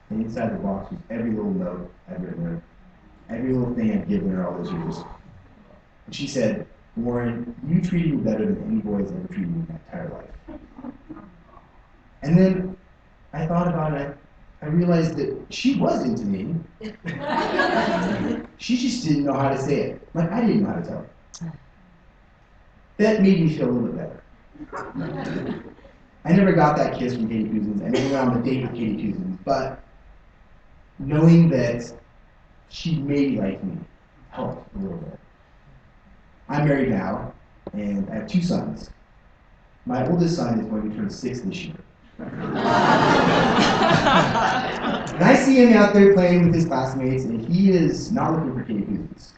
And inside the box was every little note I'd written her. Every little thing I'd given her all those years. And she said, Warren, you treated me better than any boy has ever treated me in my entire life. And then I thought about it. I realized that she was into me. She just didn't know how to say it. Like I didn't know how to tell her. That made me feel a little bit better. I never got that kiss from Katie Cousins. I never went on the date with Katie Cousins. But knowing that she maybe liked me helped a little bit. I'm married now, and I have 2 sons. My oldest son is going to turn 6 this year. And I see him out there playing with his classmates, and he is not looking for Katie Cousins.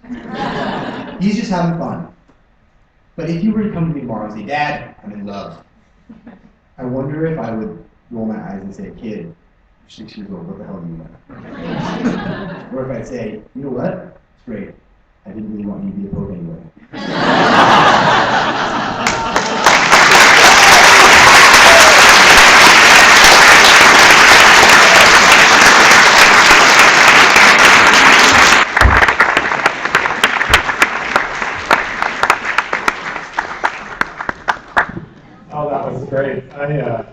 He's just having fun. But if you were to come to me tomorrow and say, Dad, I'm in love, I wonder if I would roll my eyes and say, kid, you're 6 years old, what the hell do you want? Or if I'd say, you know what, it's great. I didn't really want you to be a pope anyway. Oh, that was great.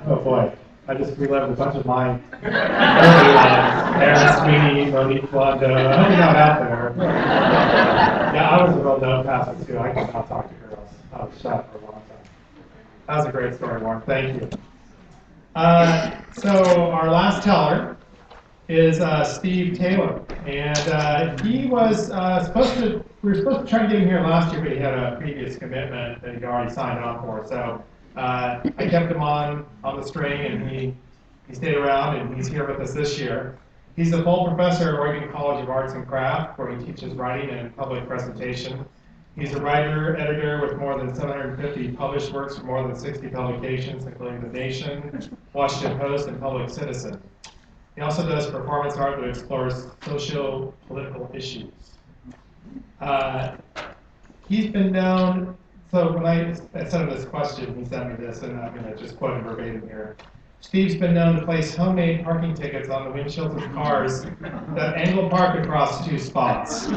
Oh boy, I just relived a bunch of mine. Aaron Sweeney, Monique Blondo, hanging out there. here. Yeah, I was a real no passer too. I could not talk to girls. I was shy for a long time. That was a great story, Warren. Thank you. So our last teller is Steve Taylor, and he was we were supposed to try to get him here last year, but he had a previous commitment that he'd already signed on for. So I kept him on the string, and he stayed around, and he's here with us this year. He's a full professor at Oregon College of Arts and Craft, where he teaches writing and public presentation. He's a writer, editor with more than 750 published works from more than 60 publications, including The Nation, Washington Post, and Public Citizen. He also does performance art that explores socio-political issues. He's been known, so when I sent him this question, he sent me this, and I'm going to just quote him verbatim here. Steve's been known to place homemade parking tickets on the windshields of cars that angle park across 2 spots,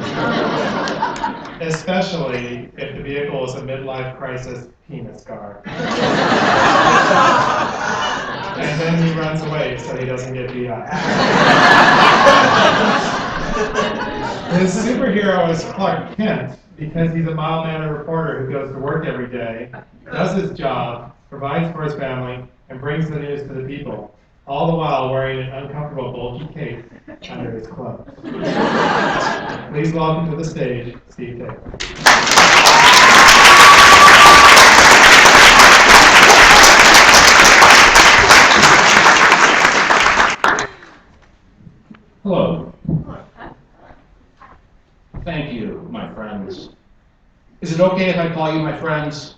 especially if the vehicle is a midlife crisis penis car. And then he runs away so he doesn't get beat up. His superhero is Clark Kent because he's a mild-mannered reporter who goes to work every day, does his job, provides for his family, and brings the news to the people, all the while wearing an uncomfortable bulky cape under his clothes. Please welcome to the stage, Steve Taylor. Hello. Thank you, my friends. Is it okay if I call you my friends?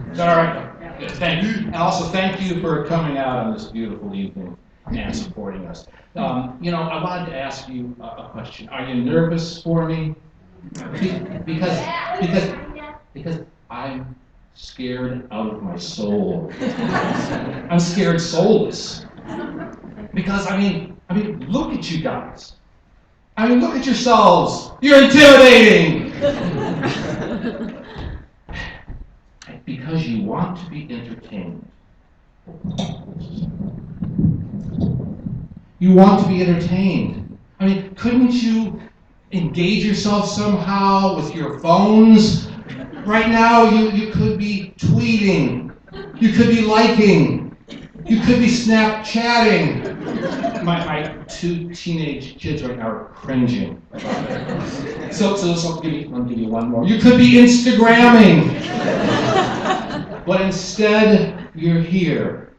Is that all right? Yes, thank you. And also thank you for coming out on this beautiful evening and supporting us. I wanted to ask you a question. Are you nervous for me? Because I'm scared out of my soul. I'm scared soulless. Because I mean, look at you guys. I mean, look at yourselves. You're intimidating. Because you want to be entertained. You want to be entertained. I mean, couldn't you engage yourself somehow with your phones? Right now, you could be tweeting. You could be liking. You could be Snapchatting. My 2 teenage kids right now are cringing about it. So let me give you one more. You could be Instagramming. But instead, you're here,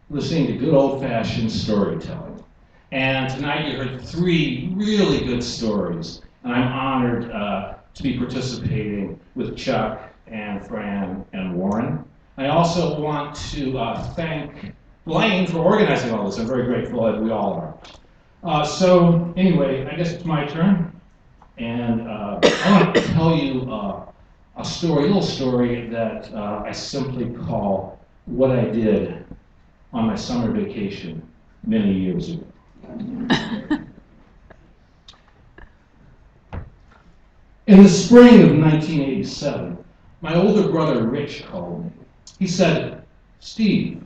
listening to good old-fashioned storytelling. And tonight you heard 3 really good stories. And I'm honored to be participating with Chuck and Fran and Warren. I also want to thank Blaine for organizing all this. I'm very grateful, as we all are. So anyway, I guess it's my turn. And I want to tell you a little story that I simply call What I Did on My Summer Vacation many years ago. In the spring of 1987, my older brother Rich called me. He said, "Steve,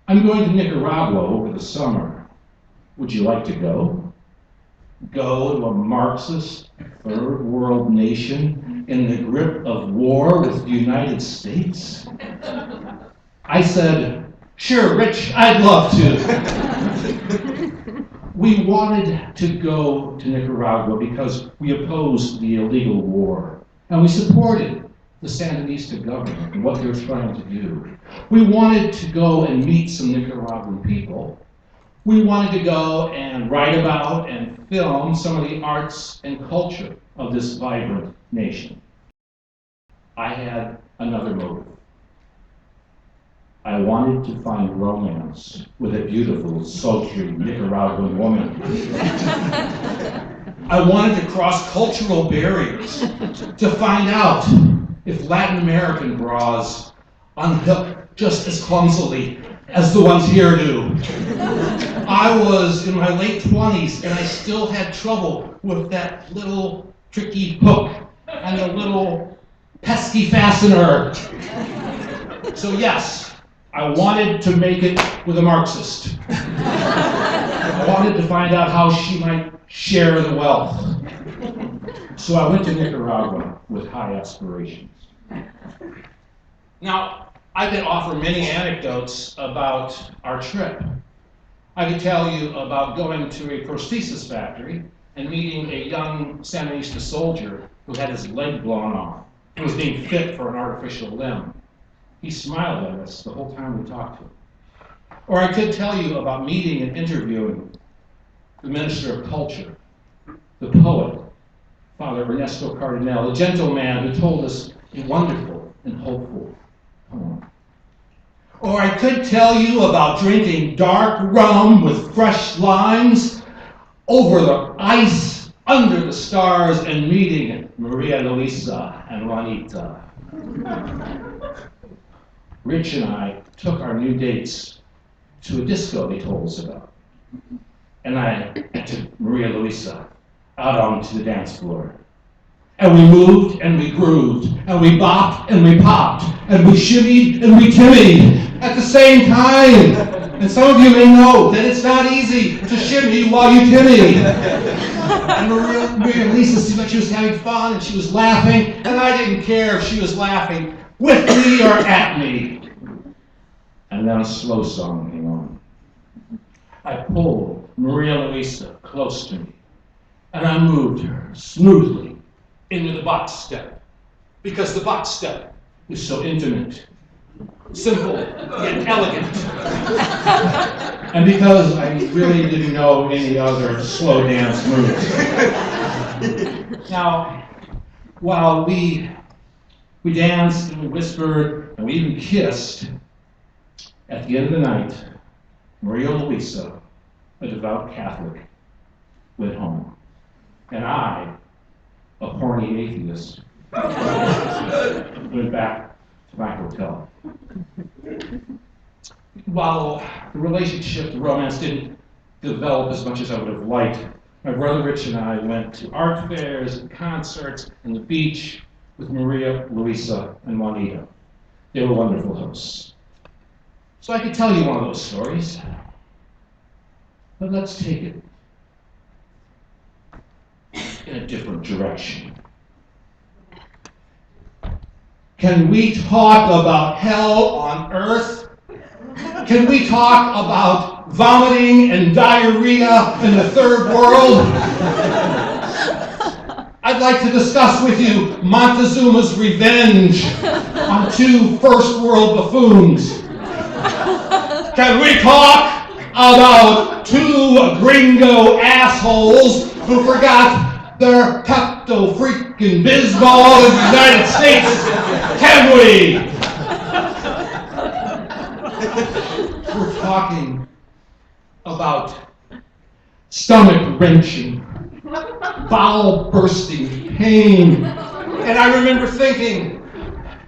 I'm going to Nicaragua over the summer. Would you like to go? Go to a Marxist third world nation in the grip of war with the United States?" I said, "Sure, Rich, I'd love to." We wanted to go to Nicaragua because we opposed the illegal war, and we supported the Sandinista government and what they were trying to do. We wanted to go and meet some Nicaraguan people. We wanted to go and write about and film some of the arts and culture of this vibrant nation. I had another motive. I wanted to find romance with a beautiful, sultry Nicaraguan woman. I wanted to cross cultural barriers to find out if Latin American bras unhook just as clumsily as the ones here do. I was in my late 20s and I still had trouble with that little tricky hook and the little pesky fastener. So yes, I wanted to make it with a Marxist. I wanted to find out how she might share the wealth. So I went to Nicaragua with high aspirations. Now, I could offer many anecdotes about our trip. I could tell you about going to a prosthesis factory and meeting a young Sandinista soldier who had his leg blown off and was being fit for an artificial limb. He smiled at us the whole time we talked to him. Or I could tell you about meeting and interviewing the Minister of Culture, the poet, Father Ernesto Cardinal, a gentleman who told us a wonderful and hopeful poem. Or I could tell you about drinking dark rum with fresh limes over the ice under the stars and meeting Maria Luisa and Juanita. Rich and I took our new dates to a disco they told us about. And I took Maria Luisa out onto the dance floor. And we moved and we grooved, and we bopped and we popped, and we shimmied and we timmied at the same time. And some of you may know that it's not easy to shimmy while you timmy. And Maria Lisa seemed like she was having fun and she was laughing, and I didn't care if she was laughing with me or at me. And then a slow song came on. I pulled Maria Luisa close to me, and I moved her smoothly into the box step, because the box step is so intimate, simple, yet elegant. And because I really didn't know any other slow dance moves. Now, while we danced and we whispered and we even kissed, at the end of the night, Maria Luisa, a devout Catholic, went home. And I, a horny atheist, went back to my hotel. While the relationship, the romance didn't develop as much as I would have liked, my brother Rich and I went to art fairs and concerts and the beach with Maria, Luisa, and Juanita. They were wonderful hosts. So I could tell you one of those stories, but let's take it in a different direction. Can we talk about hell on earth? Can we talk about vomiting and diarrhea in the third world? I'd like to discuss with you Montezuma's revenge on two first world buffoons. Can we talk about two gringo assholes who forgot their Pepto-freaking Bismol in the United States? Can we? We're talking about stomach-wrenching, bowel-bursting pain. And I remember thinking,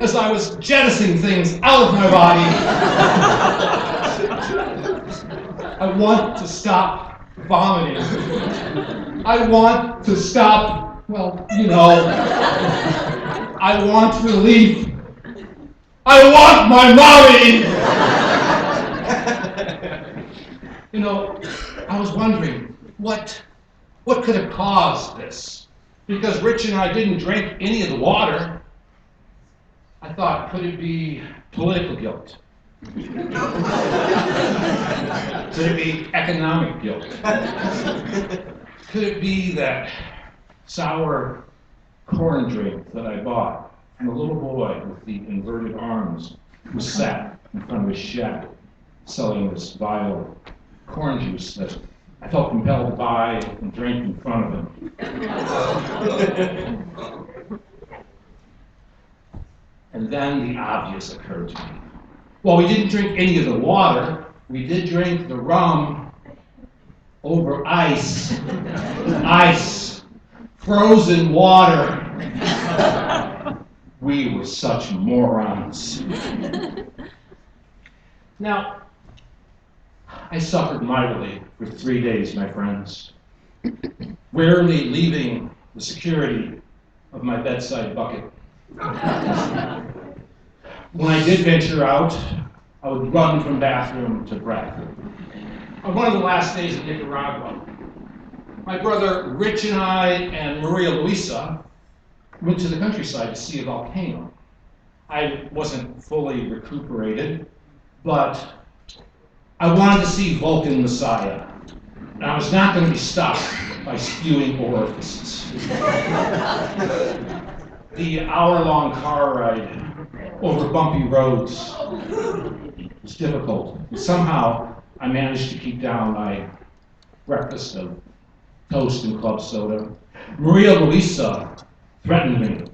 as I was jettisoning things out of my body, I want to stop vomiting. I want to stop, I want relief. I want my mommy! I was wondering, what could have caused this? Because Rich and I didn't drink any of the water. I thought, could it be political guilt? Could it be economic guilt? Could it be that sour corn drink that I bought from a little boy with the inverted arms who sat in front of his shack selling this vile corn juice that I felt compelled to buy and drink in front of him? And then the obvious occurred to me. While we didn't drink any of the water, we did drink the rum over ice. Ice. Frozen water. We were such morons. Now, I suffered mightily for 3 days, my friends, rarely leaving the security of my bedside bucket. When I did venture out, I would run from bathroom to bathroom. on one of the last days in Nicaragua, my brother Rich and I and Maria Luisa went to the countryside to see a volcano. I wasn't fully recuperated, but I wanted to see Vulcan Messiah, and I was not going to be stopped by spewing orifices. The hour-long car ride over bumpy roads was difficult. But somehow, I managed to keep down my breakfast of toast and club soda. Maria Luisa threatened me.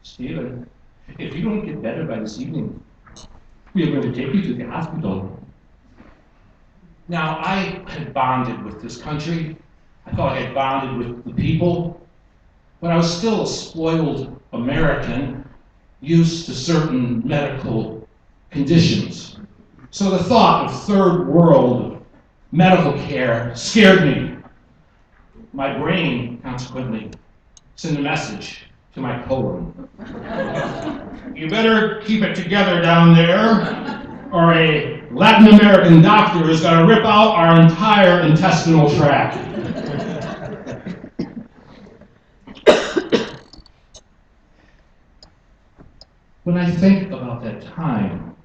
Stephen, if you don't get better by this evening, we are going to take you to the hospital. Now, I had bonded with this country. I thought I had bonded with the people, but I was still a spoiled American used to certain medical conditions. So the thought of third world medical care scared me. My brain, consequently, sent a message to my colon. You better keep it together down there, or a Latin American doctor is going to rip out our entire intestinal tract. When I think about that time,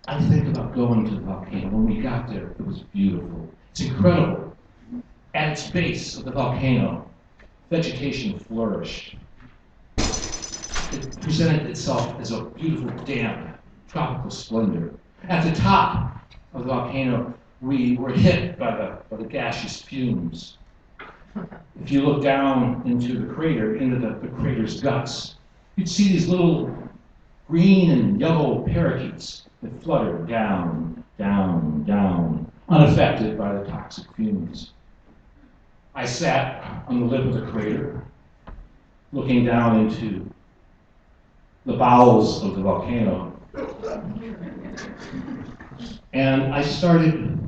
I think about going to the volcano. When we got there, it was beautiful. It's incredible. At its base of the volcano, vegetation flourished. It presented itself as a beautiful, damp, tropical splendor. At the top of the volcano, we were hit by the gaseous fumes. If you look down into the crater, into the crater's guts, you'd see these little green and yellow parakeets that flutter down, down, down, unaffected by the toxic fumes. I sat on the lip of the crater, looking down into the bowels of the volcano, and I started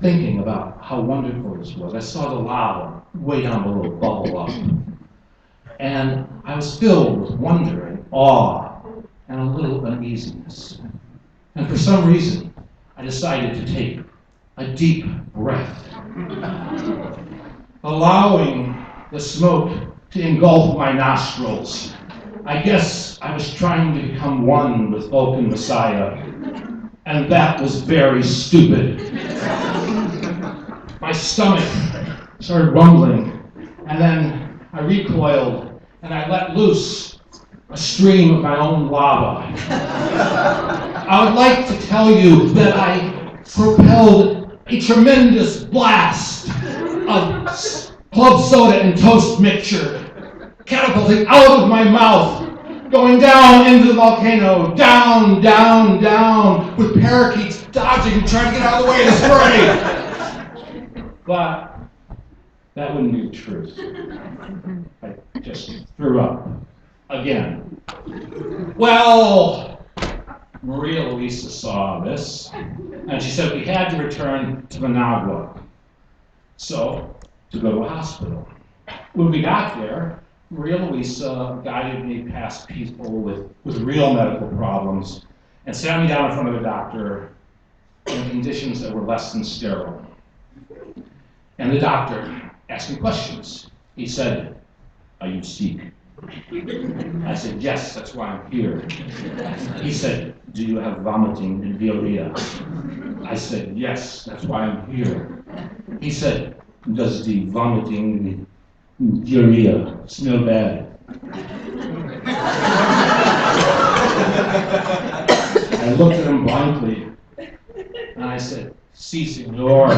thinking about how wonderful this was. I saw the lava way down below bubble up, and I was filled with wonder and awe and a little uneasiness. And for some reason, I decided to take a deep breath, allowing the smoke to engulf my nostrils. I guess I was trying to become one with Vulcan Messiah, and that was very stupid. My stomach started rumbling, and then I recoiled, and I let loose a stream of my own lava. I would like to tell you that I propelled a tremendous blast of club soda and toast mixture, catapulting out of my mouth, going down into the volcano, down, down, down, with parakeets dodging and trying to get out of the way of the spray. But that wouldn't be the truth. I just threw up again. Well, Maria Luisa saw this, and she said we had to return to Managua, so to go to a hospital. When we got there, Maria Luisa guided me past people with real medical problems and sat me down in front of a doctor in conditions that were less than sterile. And the doctor asked me questions. He said, "Are you sick?" I said, "Yes, that's why I'm here." He said, "Do you have vomiting and diarrhea?" I said, "Yes, that's why I'm here." He said, "Does the vomiting and diarrhea smell bad?" I looked at him blankly, and I said, "Si, senor."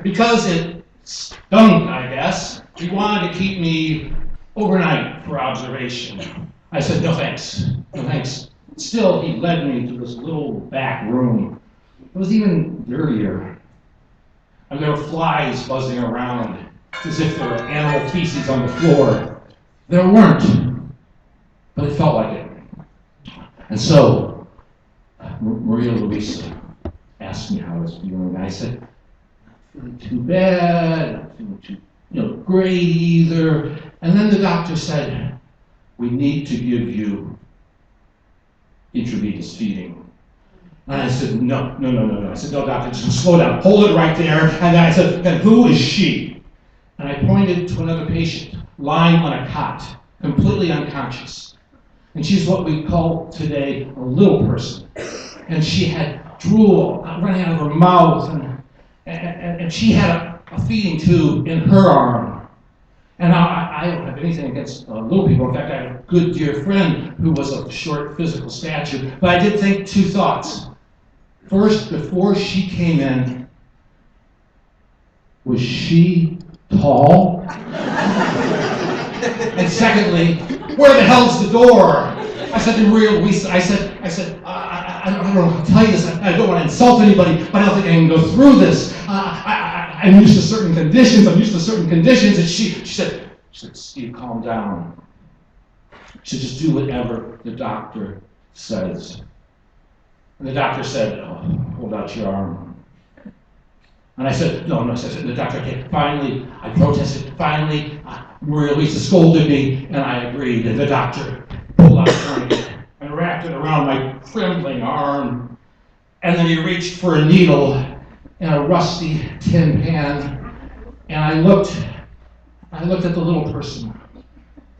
Because it stunk, I guess. He wanted to keep me overnight for observation. I said, "No thanks, no thanks." Still, he led me to this little back room. It was even dirtier. And there were flies buzzing around, as if there were animal feces on the floor. There weren't, but it felt like it. And so, Maria Luisa asked me how I was feeling, and I said, "Not feeling too bad, not feeling too great either." And then the doctor said, "We need to give you intravenous feeding." And I said, no. I said, no, doctor, just slow down, hold it right there. And then I said, then who is she? And I pointed to another patient lying on a cot, completely unconscious. And she's what we call today a little person. And she had drool running out of her mouth, and she had a feeding tube in her arm. And I don't have anything against little people. In fact, I have a good dear friend who was of short physical stature. But I did think two thoughts. First, before she came in, was she tall? And secondly, where the hell's the door? I said to Maria Luisa, I said, I don't know how to tell you this. I don't want to insult anybody, but I don't think I can go through this. I'm used to certain conditions. And she said, Steve, calm down. She said, just do whatever the doctor says. And the doctor said, hold out your arm. And I said, no, I said, the doctor can't. Finally, I protested. Finally, Maria Luisa scolded me, and I agreed. And the doctor pulled out a tourniquet and wrapped it around my trembling arm. And then he reached for a needle in a rusty tin pan. And I looked at the little person,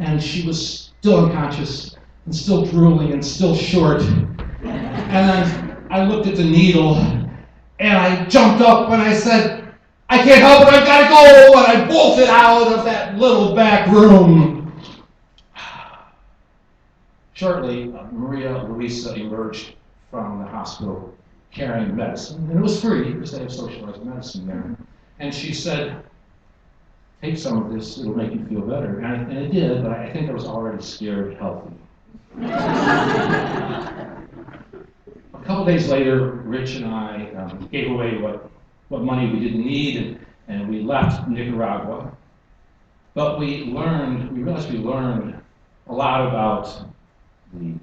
and she was still unconscious, and still drooling, and still short. And then I looked at the needle, and I jumped up and I said, I can't help it, I've got to go! And I bolted out of that little back room. Shortly, Maria Luisa emerged from the hospital carrying medicine. And it was free, because they have socialized medicine there. And she said, take some of this, it'll make you feel better. And it did, but I think I was already scared healthy. A couple days later, Rich and I gave away what money we didn't need, and we left Nicaragua. But we realized we learned a lot about the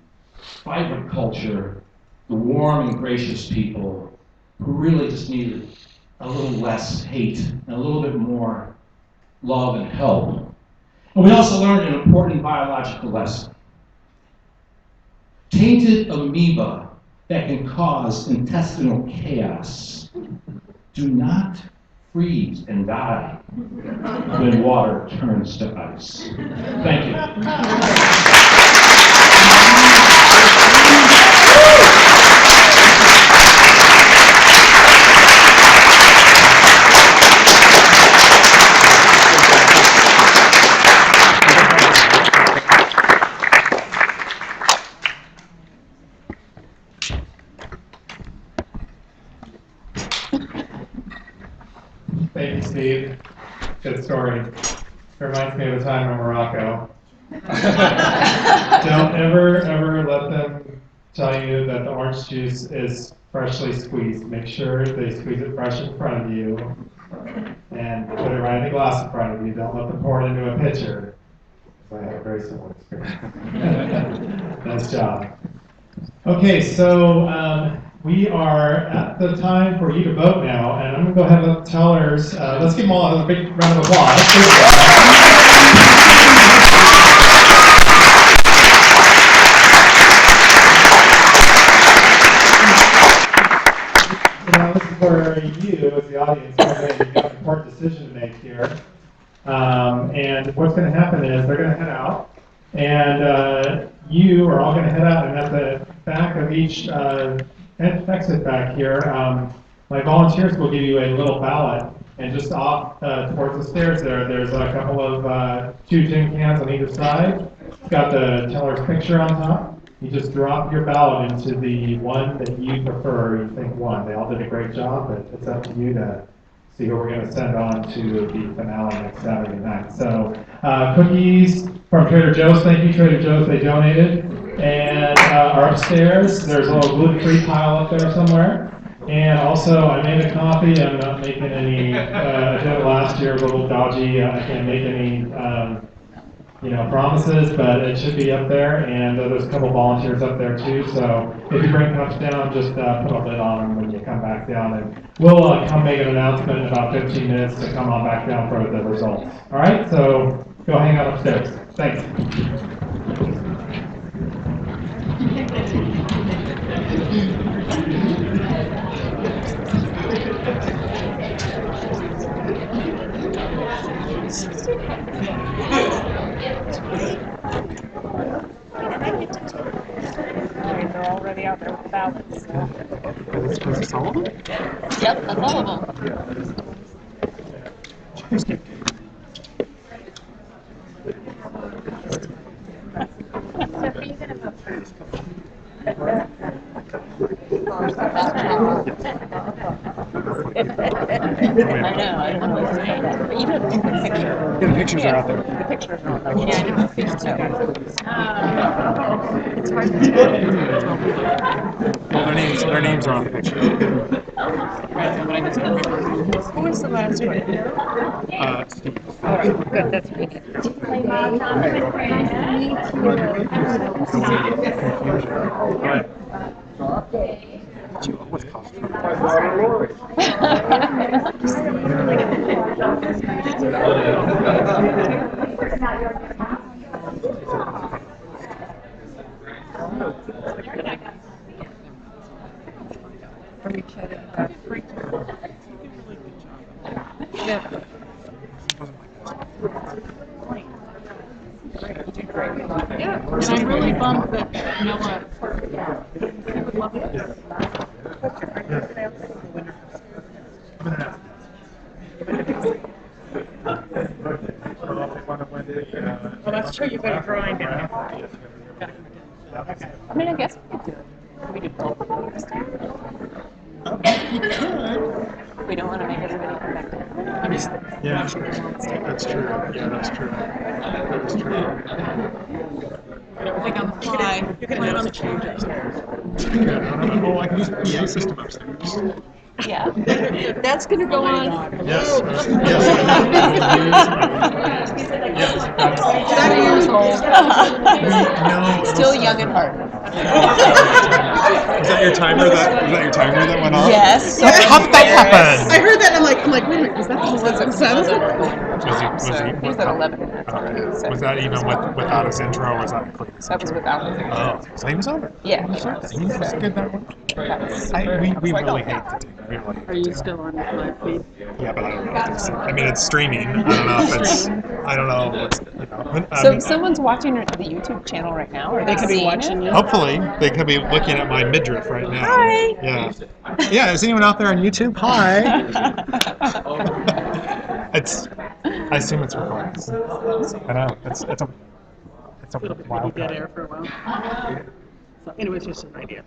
vibrant culture, the warm and gracious people who really just needed a little less hate and a little bit more love and help. And we also learned an important biological lesson. Tainted amoeba that can cause intestinal chaos do not freeze and die when water turns to ice. Thank you. Thank you, Steve. Good story. It reminds me of a time in Morocco. Don't ever let them tell you that the orange juice is freshly squeezed. Make sure they squeeze it fresh in front of you and put it right in the glass in front of you. Don't let them pour it into a pitcher. I had a very similar experience. Nice job. Okay, so we are at the time for you to vote now, and I'm going to go ahead and let the tellers, let's give them all a big round of applause. This is where you, as the audience, come in. You've got an important decision to make here. And what's going to happen is they're going to head out, and you are all going to head out, and at the back of each exit back here, my volunteers will give you a little ballot, and just off towards the stairs there's a couple of 2 tin cans on either side. It's got the teller's picture on top. You just drop your ballot into the one that you prefer, you think won. They all did a great job, but it's up to you to see who we're going to send on to the finale next Saturday night. So cookies from Trader Joe's. Thank you, Trader Joe's. They donated. And are upstairs. There's a little gluten-free pile up there somewhere. And also, I made a coffee. I'm not making any. I did it last year, a little dodgy. I can't make any, promises, but it should be up there. And there's a couple volunteers up there too. So if you bring cups down, just put a lid on them when you come back down, and we'll come make an announcement in about 15 minutes to come on back down for the results. All right. So go hang out upstairs. Thanks. Thank you. everybody out there with the ballots. So. Is this all of them? Yep, that's all of them. I know, I don't know what to say that. But you don't take the picture. Yeah, the pictures are out there. The pictures are on there. Yeah, I know. It's hard to tell. Well, their names are on the picture. Right, but I just don't remember. Who was the last one? Steve. All right, good, that's good. You always cause trouble. Yeah, and I'm really bummed that Noah. He would love it. Well, that's true. You've got a drawing down here. I mean, I guess we could do it. Can we do both of them? We don't want to make everybody come back down. I'm just Yeah, that's true. Yeah, that's true. That's true. Like on the fly. You can plan on the change upstairs. Oh, I can use the PA system upstairs. Yeah. That's going to go on. Yes. Yes. 7 years old. No. Still young at heart. Was that your timer that went off? Yes. How did that happen? I heard that. I'm like, wait a minute, is that the seven? He was at 11 minutes already. So. Was that even without his intro, or was that including his That was without his intro. Oh, so he was on it. Yeah. He was good that one. We really hate the team. We really hate Are you still on live feed? Yeah, but I don't know if it's. I mean, it's streaming. I don't know if it's. I don't know. What's, So someone's watching the YouTube channel right now, or They could be seeing watching it? you. Hopefully, they could be looking at my midriff right now. Hi. Yeah. Yeah. Is anyone out there on YouTube? Hi. It's. I assume it's recording. I know. It's a It'll be wild dead card. air for a while. So, anyways, just an idea.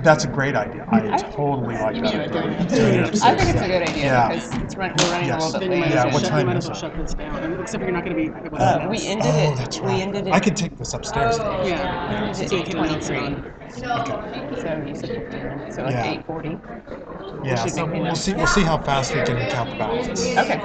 That's a great idea. I totally like You that mean idea. doing it? Doing it I upstairs. think it's a good idea Yeah. because we're running Yes. a little bit Then you late. might Yeah, as what well time might is as well it? shut this down. Except you're not going to be able to do We this. ended Oh, it. that's We right. ended it. I could take this upstairs. Yeah. We ended So you at can announce 8:23. it Okay. So you said 15. So like Yeah. 8:40. Yeah. should So make we'll enough. see. We'll see how fast we can count the ballots. Okay.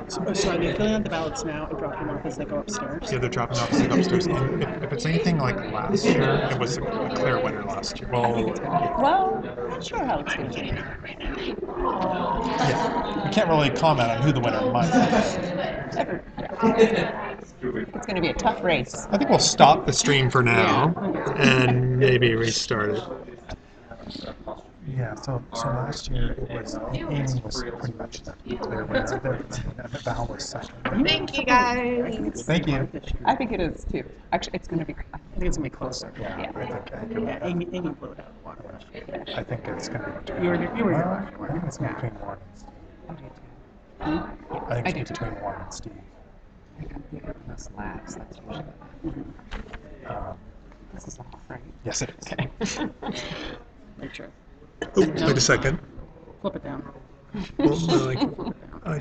So are they filling out the ballots now and dropping them off as they go upstairs? Yeah, they're dropping off the upstairs. And if it's anything like last year, it was a clear winner last year. Well, Well, not sure how it's going to be. yeah. We can't really comment on who the winner might be. It's going to be a tough race. I think we'll stop the stream for now and maybe restart it. Yeah, so last year it was Amy was pretty much the clear winner. Val was second. Thank you, guys. Thank you. I think it is too. Actually, it's going to be. I think it's going to be closer. Yeah, I think Yeah, Amy blew it out of the water last year. I think it's going to be between. You were here. I think it's between Warren and Steve. I think it's between Warren and Steve. Those laps, that's usually. This is off, right? Yes, it is. Okay. Make sure. Wait a second. Flip it down. Well, like, I